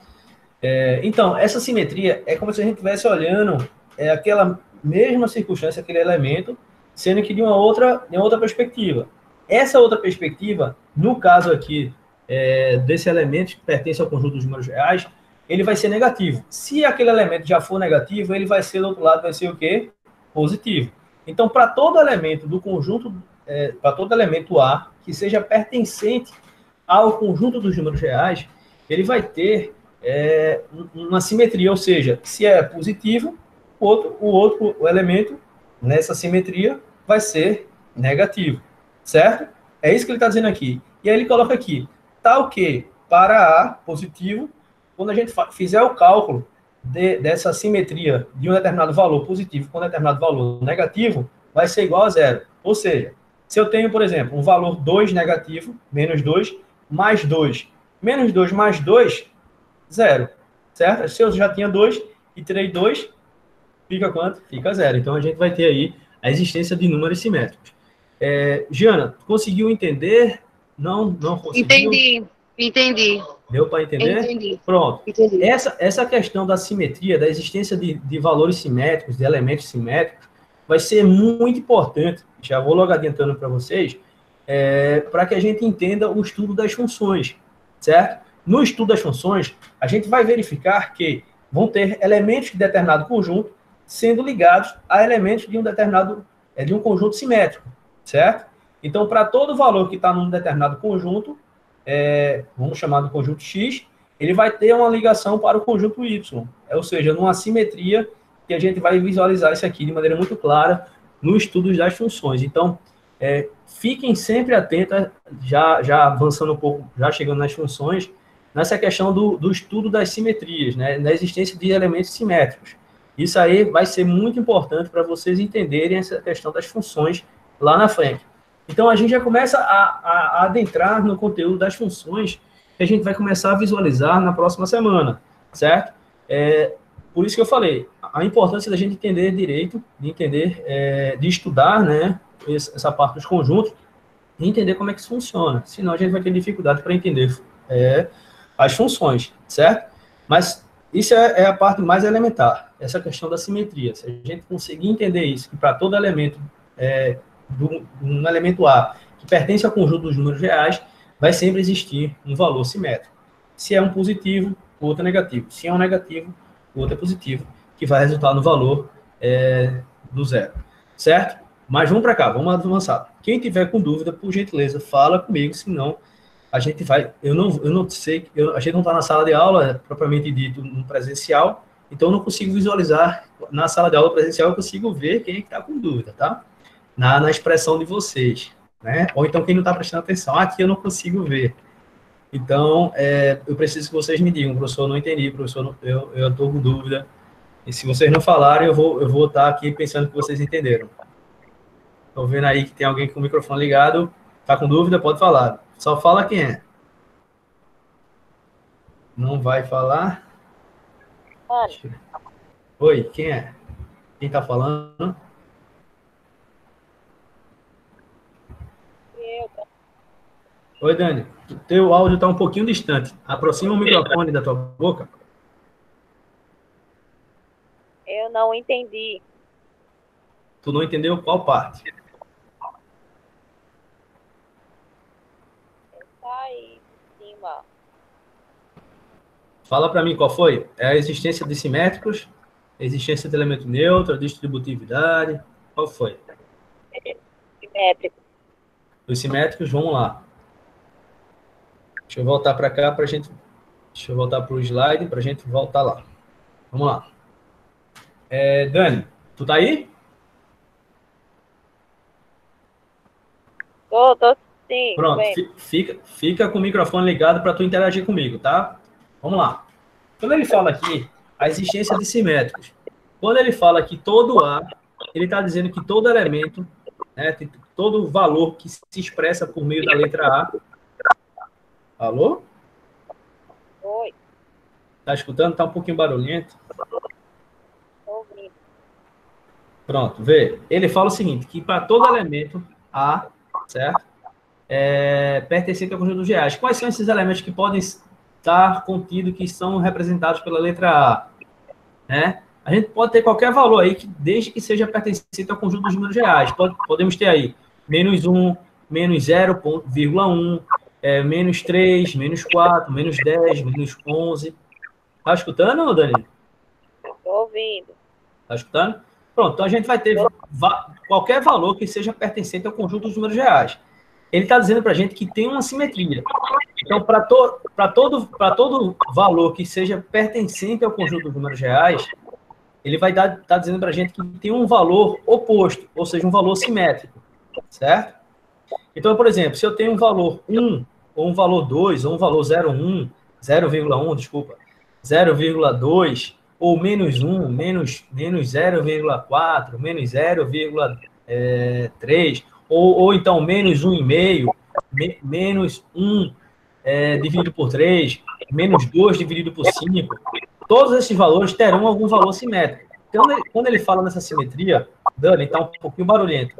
Então, essa simetria é como se a gente estivesse olhando aquela mesma circunstância, aquele elemento, sendo que de uma outra perspectiva. Essa outra perspectiva, no caso aqui, desse elemento que pertence ao conjunto dos números reais, ele vai ser negativo. Se aquele elemento já for negativo, ele vai ser, do outro lado, vai ser o quê? Positivo. Então, para todo elemento do conjunto, para todo elemento A, que seja pertencente ao conjunto dos números reais, ele vai ter uma simetria, ou seja, se é positivo, o elemento nessa simetria vai ser negativo, certo? É isso que ele está dizendo aqui. E aí ele coloca aqui, tal que para A positivo, quando a gente fizer o cálculo dessa simetria de um determinado valor positivo com um determinado valor negativo, vai ser igual a zero. Ou seja, se eu tenho, por exemplo, um valor 2 negativo, menos 2, mais 2, menos 2 mais 2, zero, certo? Se eu já tinha 2 e tirei 2, fica quanto? Fica zero. Então, a gente vai ter aí a existência de números simétricos. Giana, conseguiu entender? Não conseguiu? Entendi. Deu para entender? Entendi. Pronto. Entendi. Essa questão da simetria, da existência de valores simétricos, de elementos simétricos, vai ser muito importante, já vou logo adiantando para vocês, para que a gente entenda o estudo das funções, certo? No estudo das funções, a gente vai verificar que vão ter elementos de determinado conjunto sendo ligados a elementos de um determinado, de um conjunto simétrico, certo? Então, para todo valor que está num determinado conjunto, vamos chamar de conjunto X, ele vai ter uma ligação para o conjunto Y, ou seja, numa simetria que a gente vai visualizar isso aqui de maneira muito clara no estudo das funções. Então, fiquem sempre atentos, já avançando um pouco, já chegando nas funções, nessa questão do estudo das simetrias, né, da existência de elementos simétricos. Isso aí vai ser muito importante para vocês entenderem essa questão das funções lá na frente. Então, a gente já começa a adentrar no conteúdo das funções que a gente vai começar a visualizar na próxima semana, certo? Por isso que eu falei, a importância da gente entender direito, de estudar, né, essa parte dos conjuntos, e entender como é que isso funciona. Senão, a gente vai ter dificuldade para entender as funções, certo? Mas isso é a parte mais elementar, essa questão da simetria. Se a gente conseguir entender isso, que para todo elemento, um elemento A, que pertence ao conjunto dos números reais, vai sempre existir um valor simétrico. Se é um positivo, o outro é negativo. Se é um negativo, o outro é positivo, que vai resultar no valor do zero, certo? Mas vamos para cá, vamos avançar. Quem tiver com dúvida, por gentileza, fala comigo, senão a gente vai... Eu não sei, a gente não está na sala de aula, propriamente dito, no presencial, então eu não consigo visualizar. Na sala de aula presencial eu consigo ver quem é que está com dúvida, tá? Na expressão de vocês, né? Ou então quem não está prestando atenção, aqui eu não consigo ver. Então, eu preciso que vocês me digam, professor, eu não entendi, professor, eu estou com dúvida. E se vocês não falarem, eu vou estar aqui pensando que vocês entenderam. Estou vendo aí que tem alguém com o microfone ligado. Está com dúvida? Pode falar. Só fala quem é. Não vai falar? Oi, quem é? Quem está falando? Oi, Dani. O teu áudio está um pouquinho distante. Aproxima o microfone da tua boca. Eu não entendi. Tu não entendeu qual parte? Essa aí, em cima. Fala para mim qual foi. É a existência de simétricos, a existência de elemento neutro, a distributividade. Qual foi? Simétrico. Os simétricos, vamos lá. Deixa eu voltar para cá para a gente... Deixa eu voltar para o slide para a gente voltar lá. Vamos lá. Dani, tu tá aí? Tô sim. Pronto, fica com o microfone ligado para tu interagir comigo, tá? Vamos lá. Quando ele fala aqui a existência de simétricos, quando ele fala que todo A, ele está dizendo que todo elemento, né, todo valor que se expressa por meio da letra A. Alô? Oi. Tá escutando? Tá um pouquinho barulhento. Tô ouvindo. Pronto, vê. Ele fala o seguinte, que para todo elemento A, certo? Pertencente ao conjunto dos reais. Quais são esses elementos que podem estar contidos, que são representados pela letra A? Né? A gente pode ter qualquer valor aí, desde que seja pertencente ao conjunto dos números reais. Podemos ter aí menos 1, menos 0,1, menos 3, menos 4, menos 10, menos 11. Tá escutando, Danilo? Tô ouvindo. Tá escutando? Pronto, então a gente vai ter qualquer valor que seja pertencente ao conjunto dos números reais. Ele está dizendo para a gente que tem uma simetria. Então, para todo valor que seja pertencente ao conjunto dos números reais, ele vai estar dizendo para a gente que tem um valor oposto, ou seja, um valor simétrico, certo? Então, por exemplo, se eu tenho um valor 1, ou um valor 2, ou um valor 0,1, 0,1, desculpa, 0,2, ou menos 1, menos 0,4, menos 0,3, ou então menos 1,5, menos 1 dividido por 3, menos 2 dividido por 5, todos esses valores terão algum valor simétrico. Então, quando ele fala nessa simetria, Dani, está um pouquinho barulhento.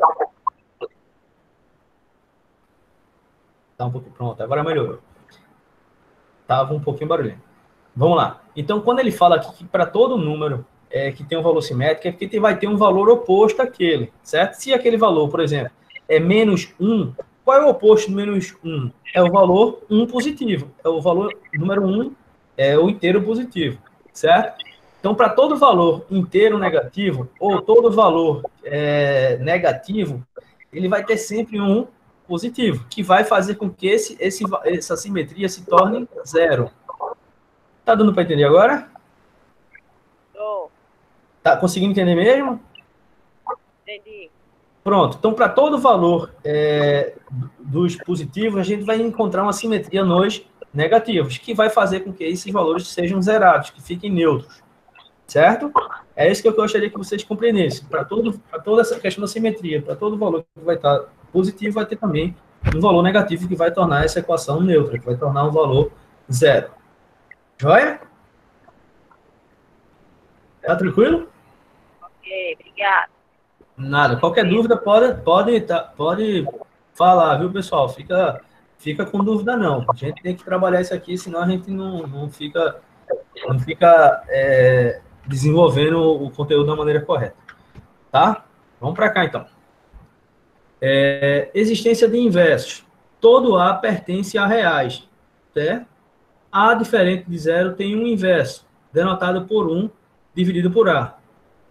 Tá um pouquinho, pronto, agora melhorou. Estava um pouquinho barulhento. Vamos lá. Então, quando ele fala aqui que para todo número que tem um valor simétrico, é porque vai ter um valor oposto àquele, certo? Se aquele valor, por exemplo, é menos 1, qual é o oposto do menos 1? É o valor 1 positivo. É o valor número 1, é o inteiro positivo, certo? Então, para todo valor inteiro negativo, ou todo valor negativo, ele vai ter sempre um positivo, que vai fazer com que essa simetria se torne zero. Tá dando para entender agora? Tô. Tá conseguindo entender mesmo? Entendi. Pronto. Então, para todo valor dos positivos, a gente vai encontrar uma simetria nos negativos, que vai fazer com que esses valores sejam zerados, que fiquem neutros. Certo? É isso que eu gostaria que vocês compreendessem. Para toda essa questão da simetria, para todo valor que vai estar positivo, vai ter também um valor negativo que vai tornar essa equação neutra, que vai tornar um valor zero. Joia? Tá tranquilo? Ok, obrigado. Nada. Qualquer dúvida pode falar, viu, pessoal? Fica com dúvida, não. A gente tem que trabalhar isso aqui, senão a gente não fica desenvolvendo o conteúdo da maneira correta. Tá? Vamos para cá, então. Existência de inversos. Todo A pertence a reais, certo? A diferente de zero tem um inverso, denotado por 1 dividido por A.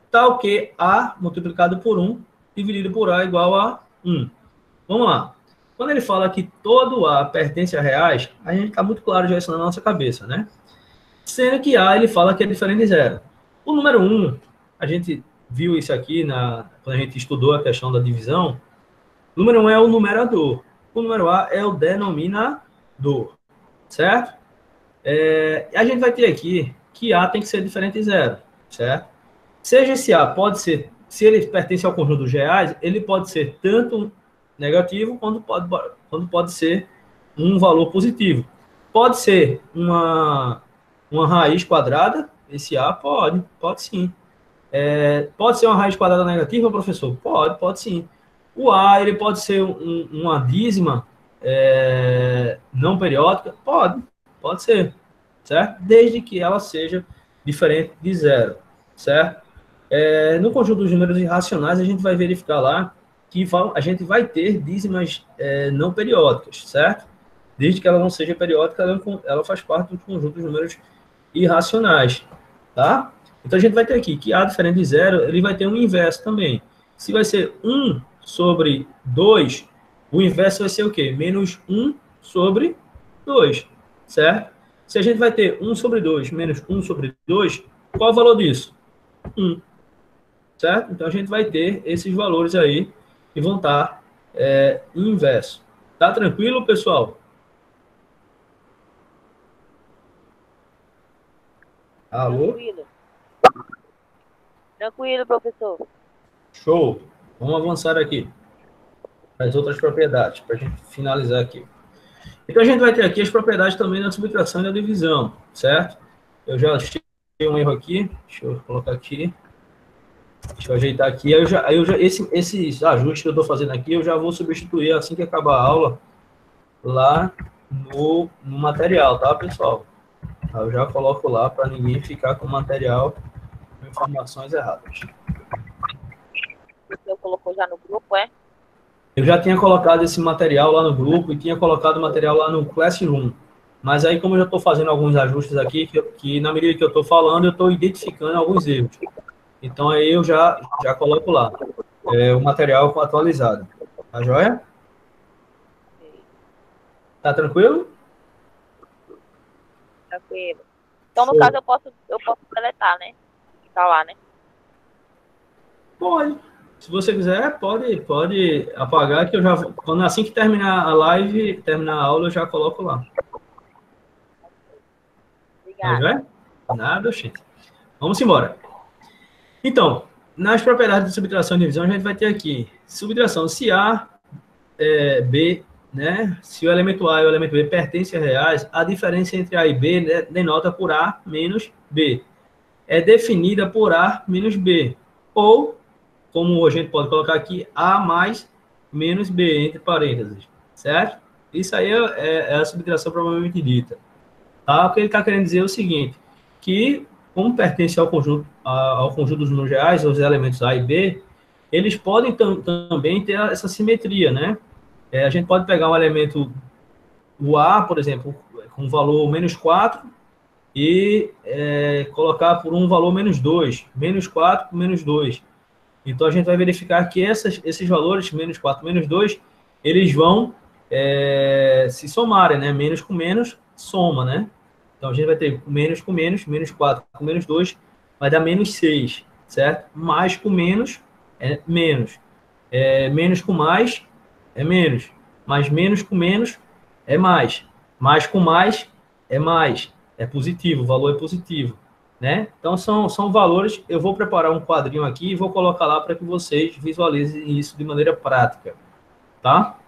Tal que A multiplicado por 1 dividido por A igual a 1. Vamos lá. Quando ele fala que todo A pertence a reais, a gente está muito claro já isso na nossa cabeça, né? Sendo que A, ele fala que é diferente de zero. O número 1, a gente viu isso aqui quando a gente estudou a questão da divisão. O número 1 é o numerador. O número A é o denominador. Certo? A gente vai ter aqui que A tem que ser diferente de zero. Certo? Seja esse A, pode ser, se ele pertence ao conjunto dos reais, ele pode ser tanto negativo quanto pode ser um valor positivo. Pode ser uma raiz quadrada, esse A pode sim. Pode ser uma raiz quadrada negativa, professor? Pode sim. O A, ele pode ser uma dízima não periódica? Pode ser, certo? Desde que ela seja diferente de zero, certo? No conjunto dos números irracionais, a gente vai verificar lá que a gente vai ter dízimas não periódicas, certo? Desde que ela não seja periódica, ela faz parte do conjunto dos números irracionais, tá? Então, a gente vai ter aqui que A diferente de zero, ele vai ter um inverso também. Se vai ser 1 sobre 2, o inverso vai ser o quê? Menos 1 sobre 2, certo? Se a gente vai ter 1 sobre 2 menos 1 sobre 2, qual o valor disso? 1, certo? Então, a gente vai ter esses valores aí que vão estar inverso. Tá tranquilo, pessoal? Alô? Tranquilo. Tranquilo, professor. Show. Vamos avançar aqui para as outras propriedades, para a gente finalizar aqui. Então, a gente vai ter aqui as propriedades também da subtração e da divisão, certo? Eu já achei um erro aqui. Deixa eu colocar aqui. Deixa eu ajeitar aqui. Esses ajustes que eu estou fazendo aqui, eu já vou substituir assim que acabar a aula lá no material, tá, pessoal? Eu já coloco lá para ninguém ficar com material com informações erradas. Você colocou já no grupo, é? Eu já tinha colocado esse material lá no grupo e tinha colocado o material lá no Classroom. Mas aí, como eu já estou fazendo alguns ajustes aqui, que na medida que eu estou falando, eu estou identificando alguns erros. Então, aí eu já coloco lá o material atualizado. Tá joia? Tá tranquilo? Tranquilo. Então, no caso, eu posso deletar, né? Tá lá, né? Pode. Se você quiser, pode apagar, que eu já quando assim que terminar a live, terminar a aula, eu já coloco lá. Obrigada. Nada, gente. Vamos embora. Então, nas propriedades de subtração e divisão, a gente vai ter aqui subtração se A, B, né? Se o elemento A e o elemento B pertencem a reais, a diferença entre A e B, né, denota por A menos B. É definida por A menos B. Ou, como a gente pode colocar aqui, A mais menos B, entre parênteses, certo? Isso aí é a subtração provavelmente dita. Tá? O que ele está querendo dizer é o seguinte, que como pertence ao conjunto dos números reais, os elementos A e B, eles podem também ter essa simetria, né? A gente pode pegar um elemento, o A, por exemplo, com valor menos 4, e colocar por um valor menos 2, menos 4 por menos 2. Então, a gente vai verificar que esses valores, menos 4, menos 2, eles vão se somarem, né? Menos com menos, soma, né? Então, a gente vai ter menos com menos, menos 4 com menos 2, vai dar menos 6, certo? Mais com menos é menos. Menos com mais é menos. Mas menos com menos é mais. Mais com mais é mais. É positivo, o valor é positivo, né? Então, são valores. Eu vou preparar um quadrinho aqui e vou colocar lá para que vocês visualizem isso de maneira prática, tá?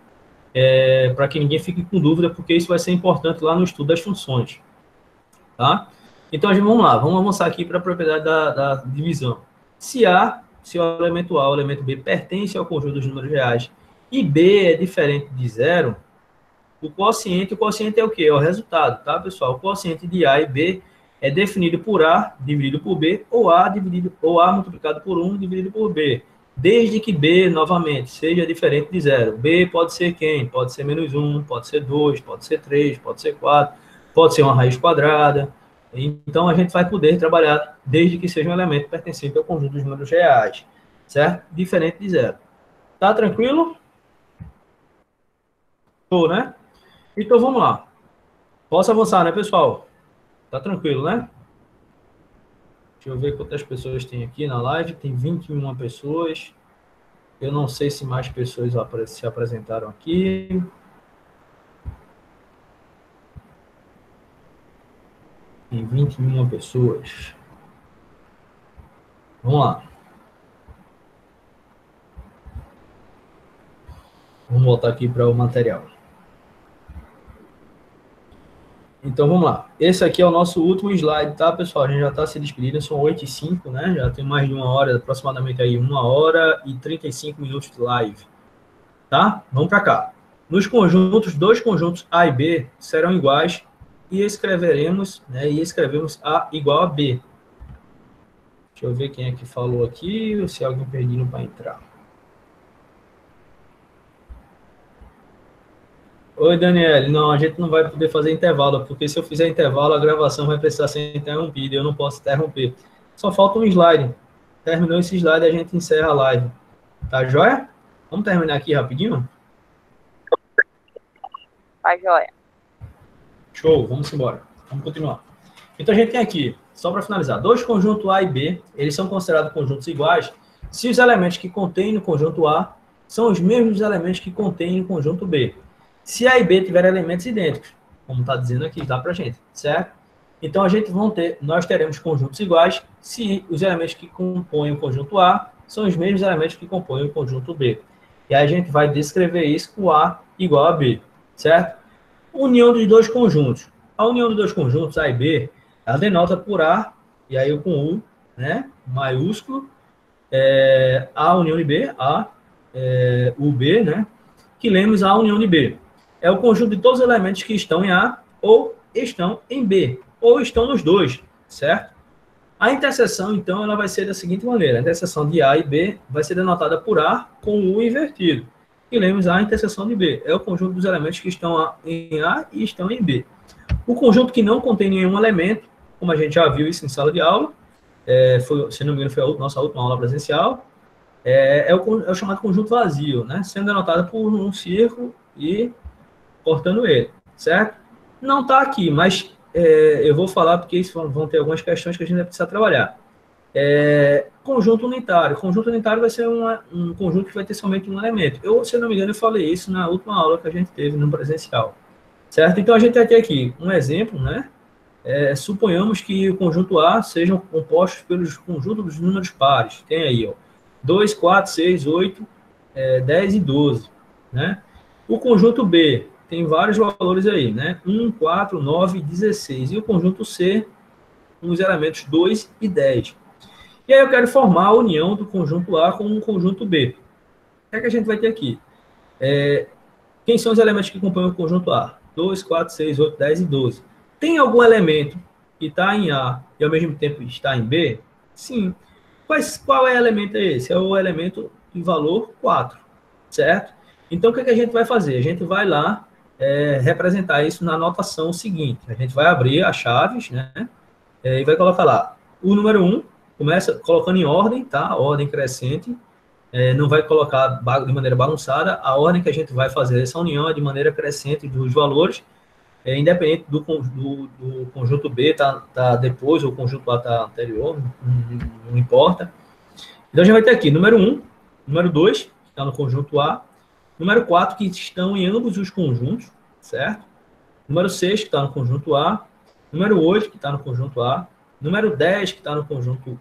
Para que ninguém fique com dúvida, porque isso vai ser importante lá no estudo das funções, tá? Então, vamos lá, vamos avançar aqui para a propriedade da divisão. Se o elemento A ou o elemento B pertence ao conjunto dos números reais e B é diferente de zero, o quociente é o quê? É o resultado, tá, pessoal? O quociente de A e B é definido por A dividido por B, ou A multiplicado por 1 dividido por B. Desde que B, novamente, seja diferente de zero. B pode ser quem? Pode ser menos 1, pode ser 2, pode ser 3, pode ser 4, pode ser uma raiz quadrada. Então, a gente vai poder trabalhar desde que seja um elemento pertencente ao conjunto dos números reais, certo? Diferente de zero. Tá tranquilo? Tô, né? Então, vamos lá. Posso avançar, né, pessoal? Tá tranquilo, né? Deixa eu ver quantas pessoas tem aqui na live. Tem 21 pessoas. Eu não sei se mais pessoas se apresentaram aqui. Tem 21 pessoas. Vamos lá. Vamos voltar aqui para o material. Então, vamos lá. Esse aqui é o nosso último slide, tá, pessoal? A gente já está se despedindo, são 8h05, né? Já tem mais de uma hora, aproximadamente aí 1h35 de live. Tá? Vamos para cá. Nos conjuntos, dois conjuntos A e B serão iguais e escrevemos A igual a B. Deixa eu ver quem é que falou aqui, ou se alguém pedindo para entrar. Oi, Daniel. Não, a gente não vai poder fazer intervalo, porque se eu fizer intervalo, a gravação vai precisar ser interrompida. Eu não posso interromper. Só falta um slide. Terminou esse slide, a gente encerra a live. Tá joia? Vamos terminar aqui rapidinho? Tá joia. Show, vamos embora. Vamos continuar. Então, a gente tem aqui, só para finalizar, dois conjuntos A e B, eles são considerados conjuntos iguais se os elementos que contêm no conjunto A são os mesmos elementos que contêm no conjunto B. Se A e B tiverem elementos idênticos, como está dizendo aqui, tá para gente, certo? Então, nós teremos conjuntos iguais se os elementos que compõem o conjunto A são os mesmos elementos que compõem o conjunto B. E aí a gente vai descrever isso com A igual a B, certo? União dos dois conjuntos. A união dos dois conjuntos, A e B, ela denota por A, e aí com U, né, maiúsculo, A união de B, UB, né, que lemos A união de B. É o conjunto de todos os elementos que estão em A ou estão em B, ou estão nos dois, certo? A interseção, então, ela vai ser da seguinte maneira. A interseção de A e B vai ser denotada por A com U invertido. E lemos A interseção de B. É o conjunto dos elementos que estão em A e estão em B. O conjunto que não contém nenhum elemento, como a gente já viu isso em sala de aula, se não me engano, foi a nossa última aula presencial, é o chamado conjunto vazio, né? Sendo denotado por um círculo e cortando ele, certo? Não está aqui, mas eu vou falar porque isso vão ter algumas questões que a gente vai precisar trabalhar. Conjunto unitário. Conjunto unitário vai ser um conjunto que vai ter somente um elemento. Se não me engano, eu falei isso na última aula que a gente teve no presencial. Certo? Então, a gente vai ter aqui um exemplo, né? Suponhamos que o conjunto A sejam compostos pelos conjuntos dos números pares. Tem aí, ó, 2, 4, 6, 8, 10 e 12, né? O conjunto B tem vários valores aí, né? 1, 4, 9 e 16. E o conjunto C, com os elementos 2 e 10. E aí eu quero formar a união do conjunto A com o conjunto B. O que a gente vai ter aqui? Quem são os elementos que compõem o conjunto A? 2, 4, 6, 8, 10 e 12. Tem algum elemento que está em A e ao mesmo tempo está em B? Sim. Qual elemento é esse? É o elemento de valor 4, certo? Então, o que a gente vai fazer? A gente vai lá representar isso na notação seguinte. A gente vai abrir as chaves, né? E vai colocar lá. O número 1, começa colocando em ordem, tá? Ordem crescente. Não vai colocar de maneira bagunçada. A ordem que a gente vai fazer essa união é de maneira crescente dos valores, independente do conjunto B tá depois, ou o conjunto A tá anterior, não importa. Então, a gente vai ter aqui número 1, número 2, que está no conjunto A, número 4, que estão em ambos os conjuntos, certo? Número 6, que está no conjunto A, número 8, que está no conjunto A, número 10, que está no conjunto...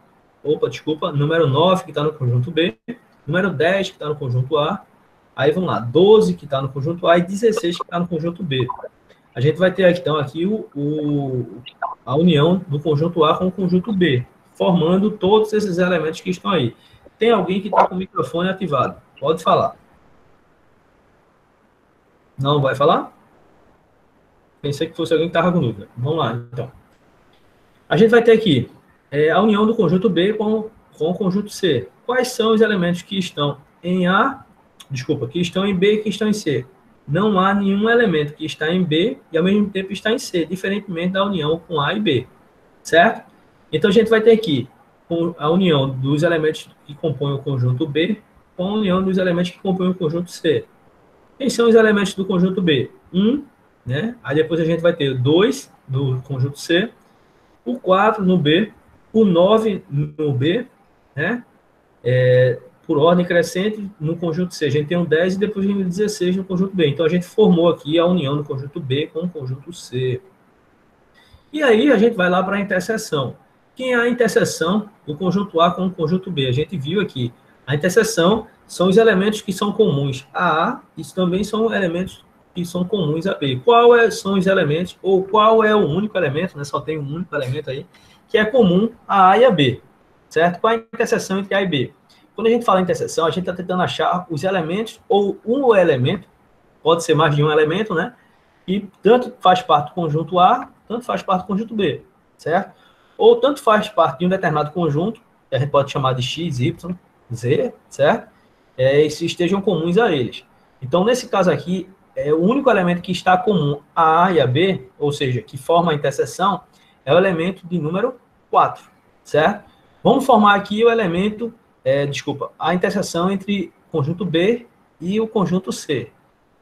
número 9, que está no conjunto B, número 10, que está no conjunto A, aí vamos lá, 12, que está no conjunto A, e 16, que está no conjunto B. A gente vai ter, então, aqui a união do conjunto A com o conjunto B, formando todos esses elementos que estão aí. Tem alguém que está com o microfone ativado? Pode falar. Não vai falar? Pensei que fosse alguém que estava com dúvida. Vamos lá, então. A gente vai ter aqui a união do conjunto B com o conjunto C. Quais são os elementos que estão em A, que estão em B e que estão em C? Não há nenhum elemento que está em B e ao mesmo tempo está em C, diferentemente da união com A e B, certo? Então, a gente vai ter aqui a união dos elementos que compõem o conjunto B com a união dos elementos que compõem o conjunto C. Quem são os elementos do conjunto B? 1, né? Aí depois a gente vai ter 2 no conjunto C, o 4 no B, o 9 no B, né? Por ordem crescente no conjunto C. A gente tem um 10 e depois tem 16 no conjunto B. Então, a gente formou aqui a união do conjunto B com o conjunto C. E aí, a gente vai lá para a interseção. Quem é a interseção do conjunto A com o conjunto B? A gente viu aqui. A interseção são os elementos que são comuns a A e também são elementos que são comuns a B. São os elementos, ou qual é o único elemento, né? Só tem um único elemento aí, que é comum a A e a B, certo? Qual é a interseção entre A e B? Quando a gente fala em interseção, a gente está tentando achar os elementos, ou um elemento, pode ser mais de um elemento, né? E tanto faz parte do conjunto A, tanto faz parte do conjunto B, certo? Ou tanto faz parte de um determinado conjunto, que a gente pode chamar de X, Y, Z, certo? E se estejam comuns a eles. Então, nesse caso aqui, o único elemento que está comum a A e a B, ou seja, que forma a interseção, é o elemento de número 4, certo? Vamos formar aqui o elemento, a interseção entre o conjunto B e o conjunto C.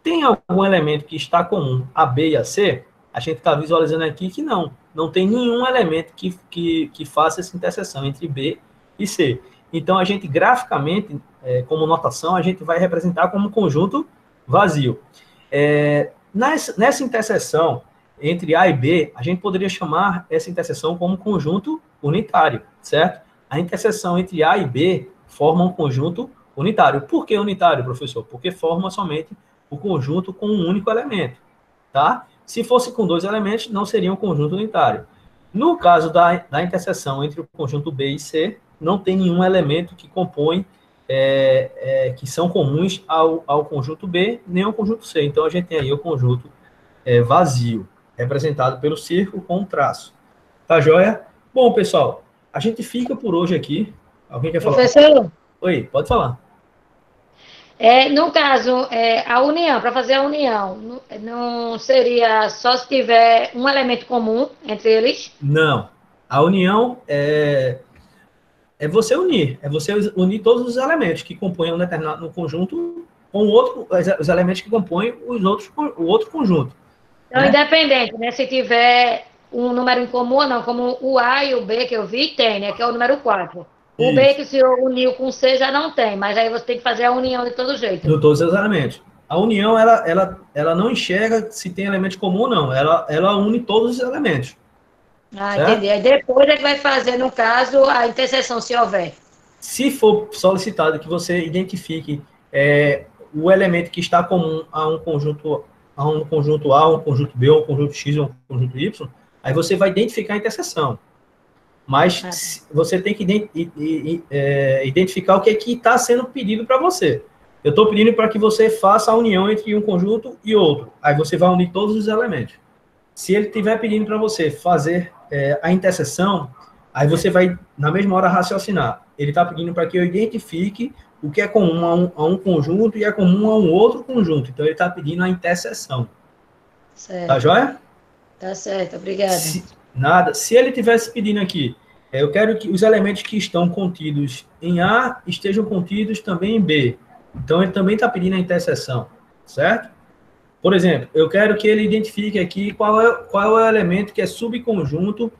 Tem algum elemento que está comum a B e a C? A gente está visualizando aqui que não tem nenhum elemento que faça essa interseção entre B e C. Então, a gente, graficamente, como notação, a gente vai representar como um conjunto vazio. Nessa interseção entre A e B, a gente poderia chamar essa interseção como conjunto unitário, certo? A interseção entre A e B forma um conjunto unitário. Por que unitário, professor? Porque forma somente o conjunto com um único elemento, tá? Se fosse com 2 elementos, não seria um conjunto unitário. No caso da interseção entre o conjunto B e C, não tem nenhum elemento que compõe, que são comuns ao conjunto B, nem ao conjunto C. Então, a gente tem aí o conjunto vazio, representado pelo círculo com um traço. Tá joia? Bom, pessoal, a gente fica por hoje aqui. Alguém quer falar? Professor? Oi, pode falar. No caso, a união, para fazer a união, não seria só se tiver um elemento comum entre eles? Não. A união é você unir. É você unir todos os elementos que compõem um determinado conjunto com os elementos que compõem o outro conjunto. Então, independente, né? Se tiver um número em comum ou não, como o A e o B que eu vi, tem, né? Que é o número 4. O B que se uniu com o C já não tem, mas aí você tem que fazer a união de todo jeito. De todos os elementos. A união, ela não enxerga se tem elemento comum ou não. Ela une todos os elementos. Certo? Entendi. Aí depois é que vai fazer, no caso, a interseção, se houver. Se for solicitado que você identifique o elemento que está comum a um conjunto A, um conjunto B, um conjunto X, um conjunto Y, aí você vai identificar a interseção. Mas você tem que identificar o que está sendo pedido para você. Eu estou pedindo para que você faça a união entre um conjunto e outro. Aí você vai unir todos os elementos. Se ele estiver pedindo para você fazer a interseção, aí você vai, na mesma hora, raciocinar. Ele está pedindo para que eu identifique o que é comum a um conjunto e é comum a um outro conjunto. Então, ele está pedindo a interseção. Certo. Tá joia? Tá certo, obrigada. Se ele estivesse pedindo aqui, eu quero que os elementos que estão contidos em A estejam contidos também em B. Então, ele também está pedindo a interseção, certo? Por exemplo, eu quero que ele identifique aqui qual é o elemento que é subconjunto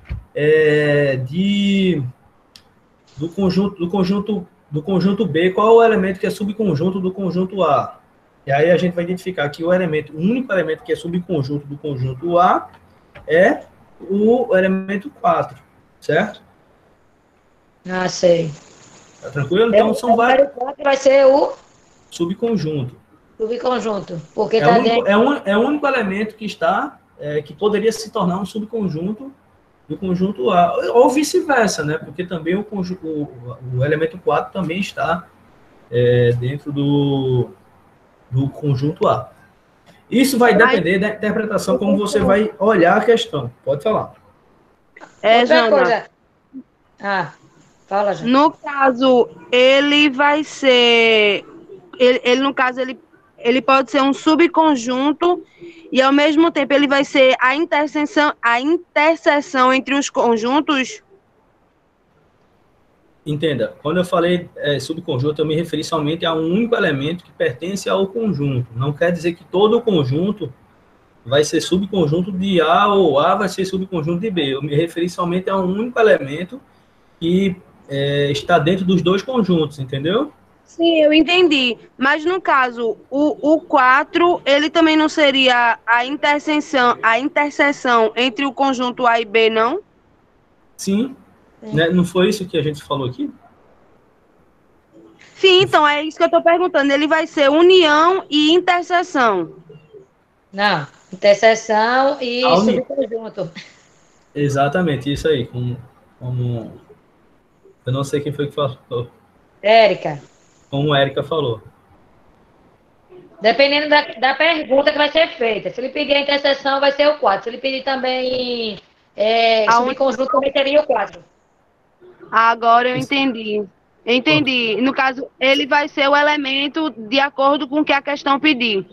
do conjunto B, qual é o elemento que é subconjunto do conjunto A. E aí a gente vai identificar que o único elemento que é subconjunto do conjunto A é o elemento 4, certo? Sei. Tá tranquilo? Então, são vários. O 4 vai ser o subconjunto. Subconjunto. Porque é o único elemento que está, que poderia se tornar um subconjunto do conjunto A. Ou vice-versa, né? Porque também o elemento 4 também está dentro do conjunto A. Isso vai depender da interpretação, como você vai olhar a questão. Pode falar. Jana. Fala, Jana. No caso, ele vai ser... no caso, ele pode ser um subconjunto e, ao mesmo tempo, ele vai ser a interseção entre os conjuntos? Entenda, quando eu falei subconjunto, eu me referi somente a um único elemento que pertence ao conjunto. Não quer dizer que todo o conjunto vai ser subconjunto de A ou A vai ser subconjunto de B. Eu me referi somente a um único elemento que está dentro dos dois conjuntos, entendeu? Sim, eu entendi. Mas, no caso, o 4, ele também não seria a interseção entre o conjunto A e B, não? Sim. Né? Não foi isso que a gente falou aqui? Sim, então, é isso que eu estou perguntando. Ele vai ser união e interseção. Não, interseção e subconjunto. Exatamente, isso aí. Como... Eu não sei quem foi que falou. Érica. Como a Érica falou. Dependendo da pergunta que vai ser feita. Se ele pedir a interseção, vai ser o 4. Se ele pedir também subconjunto, também seria o 4. Agora eu entendi. Entendi. No caso, ele vai ser o elemento de acordo com o que a questão pedir.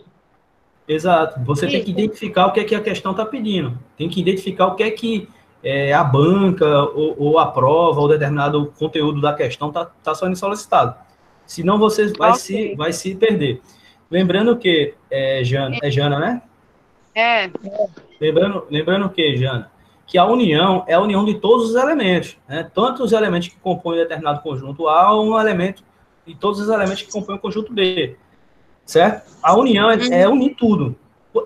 Exato. Você tem que identificar o que é que a questão está pedindo. Tem que identificar o que é que a banca ou a prova ou determinado conteúdo da questão está sendo solicitado. Senão você vai se perder. Lembrando que, Jana, né? Lembrando que, Jana, que a união é a união de todos os elementos, né? Tanto os elementos que compõem determinado conjunto A ou um elemento e todos os elementos que compõem o conjunto B. Certo? A união é unir tudo.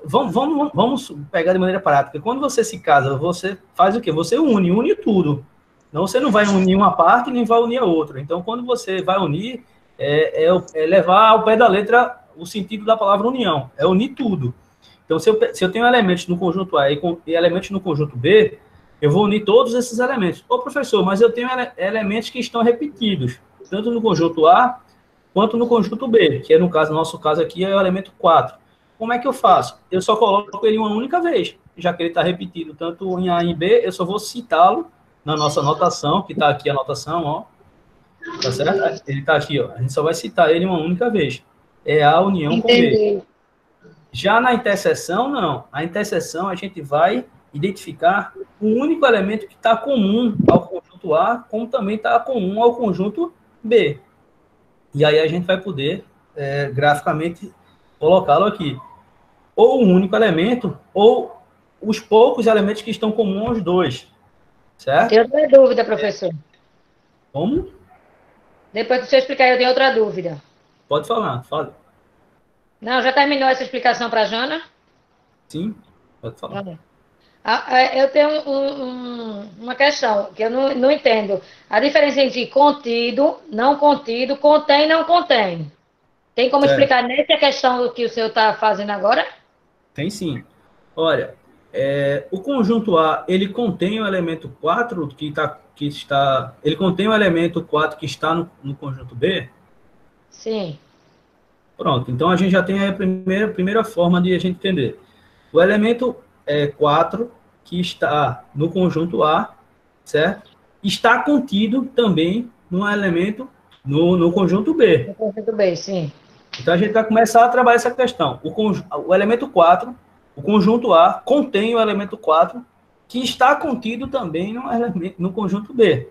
Vamos pegar de maneira prática. Quando você se casa, você faz o quê? Você une tudo. Não, você não vai unir uma parte nem vai unir a outra. Então, quando você vai unir, é levar ao pé da letra o sentido da palavra união. É unir tudo. Então, se eu tenho elementos no conjunto A e elementos no conjunto B, eu vou unir todos esses elementos. Ô, professor, mas eu tenho elementos que estão repetidos, tanto no conjunto A quanto no conjunto B, que no nosso caso aqui é o elemento 4. Como é que eu faço? Eu só coloco ele uma única vez, já que ele está repetido tanto em A e em B, eu só vou citá-lo na nossa anotação, que está aqui a anotação, ó. Tá certo? Ele está aqui, ó. A gente só vai citar ele uma única vez. É A união com B. Já na interseção, não. A interseção, a gente vai identificar o único elemento que está comum ao conjunto A, como também está comum ao conjunto B. E aí a gente vai poder, graficamente, colocá-lo aqui. Ou um único elemento, ou os poucos elementos que estão comuns aos dois. Certo? Tenho outra dúvida, professor. Como? Depois que você explicar, eu tenho outra dúvida. Pode falar, fale. Não, já terminou essa explicação para a Jana? Sim, pode falar. Eu tenho uma questão que eu não entendo. A diferença entre contido, não contido, contém e não contém. Tem como explicar nessa questão do que o senhor está fazendo agora? Tem sim. Olha, o conjunto A, ele contém o elemento 4 ele contém o elemento 4 que está no conjunto B? Sim. Pronto, então a gente já tem a primeira forma de a gente entender. O elemento 4, que está no conjunto A, certo? Está contido também no elemento, no conjunto B. No conjunto B, sim. Então a gente vai começar a trabalhar essa questão. O elemento 4, o conjunto A, contém o elemento 4, que está contido também no conjunto B.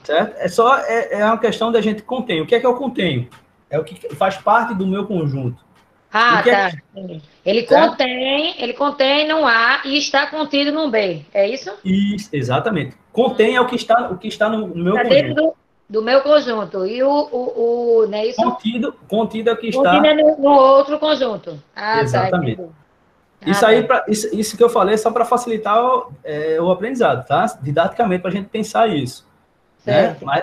Certo? É uma questão da gente contém. O que é que eu contenho? É o que faz parte do meu conjunto. Ah, tá. Ele contém no A e está contido no B. É isso? Isso, exatamente. Contém é o que está no meu conjunto. Dentro do meu conjunto. E não é isso? Contido é o que está... Contido é no outro conjunto. Ah, exatamente. Tá. Isso que eu falei é só para facilitar o aprendizado, tá? Didaticamente, para a gente pensar isso. Certo. Né?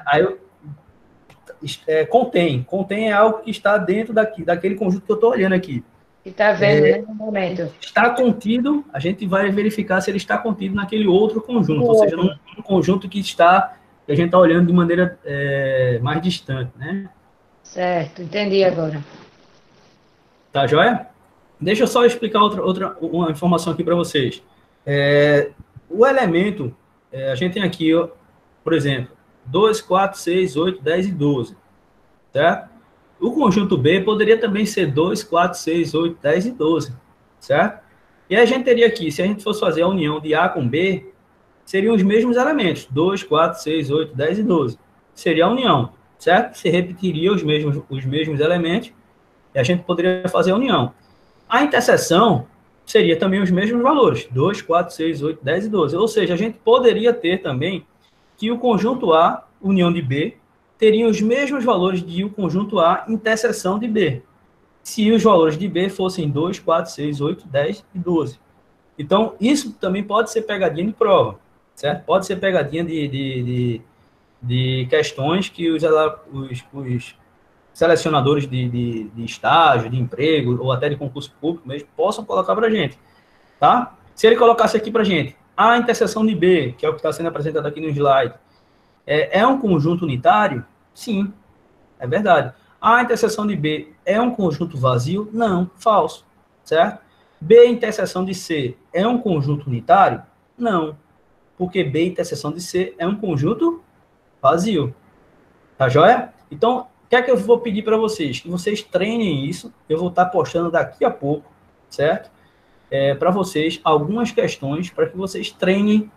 Contém é algo que está dentro daquele conjunto que eu estou olhando aqui. Que está vendo, no momento. Está contido, a gente vai verificar se ele está contido naquele outro conjunto, ou seja, num conjunto que a gente está olhando de maneira mais distante, né? Certo, entendi agora. Tá joia? Deixa eu só explicar uma informação aqui para vocês. O elemento, a gente tem aqui, por exemplo, 2, 4, 6, 8, 10 e 12. Certo? O conjunto B poderia também ser 2, 4, 6, 8, 10 e 12. Certo? E a gente teria aqui, se a gente fosse fazer a união de A com B, seriam os mesmos elementos. 2, 4, 6, 8, 10 e 12. Seria a união. Certo? Se repetiria os mesmos elementos e a gente poderia fazer a união. A interseção seria também os mesmos valores. 2, 4, 6, 8, 10 e 12. Ou seja, a gente poderia ter também que o conjunto A, união de B, teria os mesmos valores de o conjunto A, interseção de B. Se os valores de B fossem 2, 4, 6, 8, 10 e 12. Então, isso também pode ser pegadinha de prova, certo? Pode ser pegadinha de questões que os selecionadores de estágio, de emprego, ou até de concurso público mesmo, possam colocar para a gente, tá? Se ele colocasse aqui para a gente, a interseção de B, que é o que está sendo apresentado aqui no slide, é um conjunto unitário? Sim, é verdade. A interseção de B é um conjunto vazio? Não, falso, certo? B interseção de C é um conjunto unitário? Não, porque B interseção de C é um conjunto vazio. Tá joia? Então, que é que eu vou pedir para vocês? Que vocês treinem isso. Eu vou estar postando daqui a pouco, certo? Para vocês algumas questões para que vocês treinem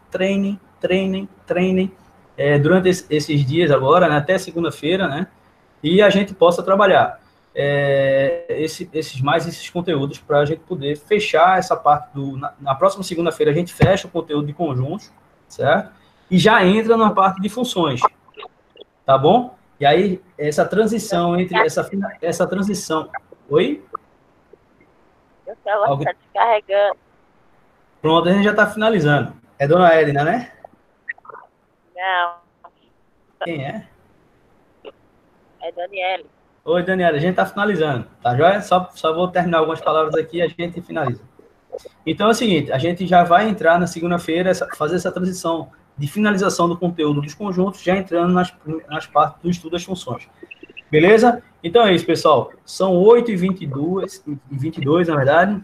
durante esses dias agora, né, até segunda-feira, né? E a gente possa trabalhar esses conteúdos para a gente poder fechar essa parte na próxima segunda-feira a gente fecha o conteúdo de conjuntos, certo? E já entra na parte de funções, tá bom? E aí, essa transição entre essa transição... Oi? O celular está descarregando. Pronto, a gente já está finalizando. É Dona Edna, né? Não. Quem é? É Daniele. Oi, Daniela, a gente está finalizando, tá joia? Só vou terminar algumas palavras aqui e a gente finaliza. Então é o seguinte, a gente já vai entrar na segunda-feira, fazer essa transição de finalização do conteúdo dos conjuntos, já entrando nas partes do estudo das funções. Beleza? Então é isso, pessoal. São 8h22, na verdade.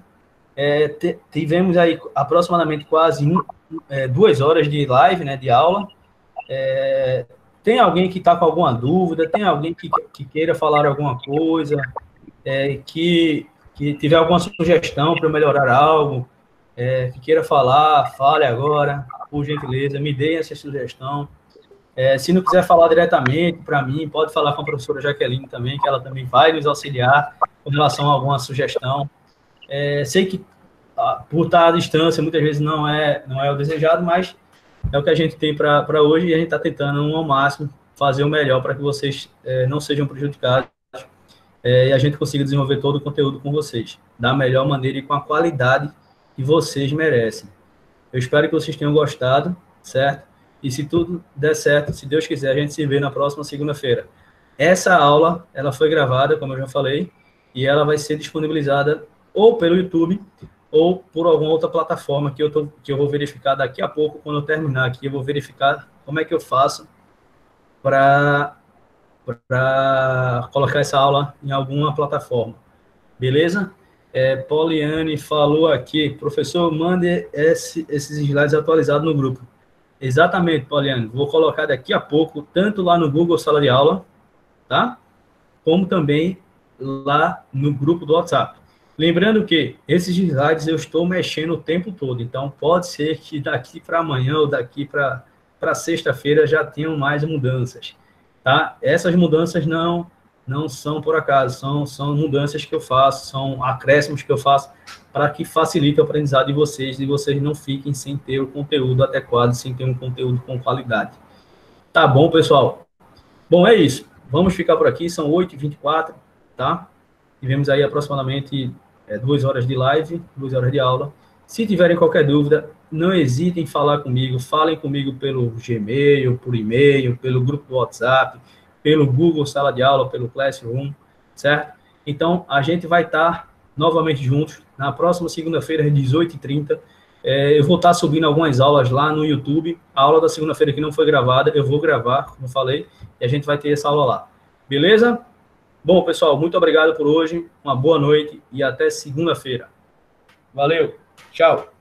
Tivemos aí aproximadamente quase 2 horas de live, né, de aula. Tem alguém que está com alguma dúvida? Tem alguém que queira falar alguma coisa? Que tiver alguma sugestão para melhorar algo? Que queira falar, fale agora, por gentileza, me dê essa sugestão. Se não quiser falar diretamente para mim, pode falar com a professora Jaqueline também, que ela também vai nos auxiliar com relação a alguma sugestão. Sei que por estar à distância, muitas vezes não é o desejado, mas é o que a gente tem para hoje e a gente está tentando ao máximo fazer o melhor para que vocês não sejam prejudicados e a gente consiga desenvolver todo o conteúdo com vocês, da melhor maneira e com a qualidade que vocês merecem. Eu espero que vocês tenham gostado, certo? E se tudo der certo, se Deus quiser, a gente se vê na próxima segunda-feira. Essa aula, ela foi gravada, como eu já falei, e ela vai ser disponibilizada ou pelo YouTube ou por alguma outra plataforma que eu vou verificar daqui a pouco, quando eu terminar aqui, eu vou verificar como é que eu faço para colocar essa aula em alguma plataforma. Beleza? Poliane falou aqui, professor, mande esses slides atualizados no grupo. Exatamente, Poliane. Vou colocar daqui a pouco, tanto lá no Google Sala de Aula, tá? Como também lá no grupo do WhatsApp. Lembrando que esses slides eu estou mexendo o tempo todo, então pode ser que daqui para amanhã ou daqui para sexta-feira já tenham mais mudanças, tá? Essas mudanças não são por acaso, são mudanças que eu faço, são acréscimos que eu faço para que facilite o aprendizado de vocês e vocês não fiquem sem ter o conteúdo adequado, sem ter um conteúdo com qualidade. Tá bom, pessoal? Bom, é isso. Vamos ficar por aqui, são 8h24, tá? Tivemos aí aproximadamente 2 horas de live, 2 horas de aula. Se tiverem qualquer dúvida, não hesitem em falar comigo, falem comigo pelo Gmail, por e-mail, pelo grupo do WhatsApp, pelo Google Sala de Aula, pelo Classroom, certo? Então, a gente vai estar novamente juntos na próxima segunda-feira, às 18h30. Eu vou estar subindo algumas aulas lá no YouTube. A aula da segunda-feira que não foi gravada, eu vou gravar, como falei, e a gente vai ter essa aula lá. Beleza? Bom, pessoal, muito obrigado por hoje. Uma boa noite e até segunda-feira. Valeu. Tchau.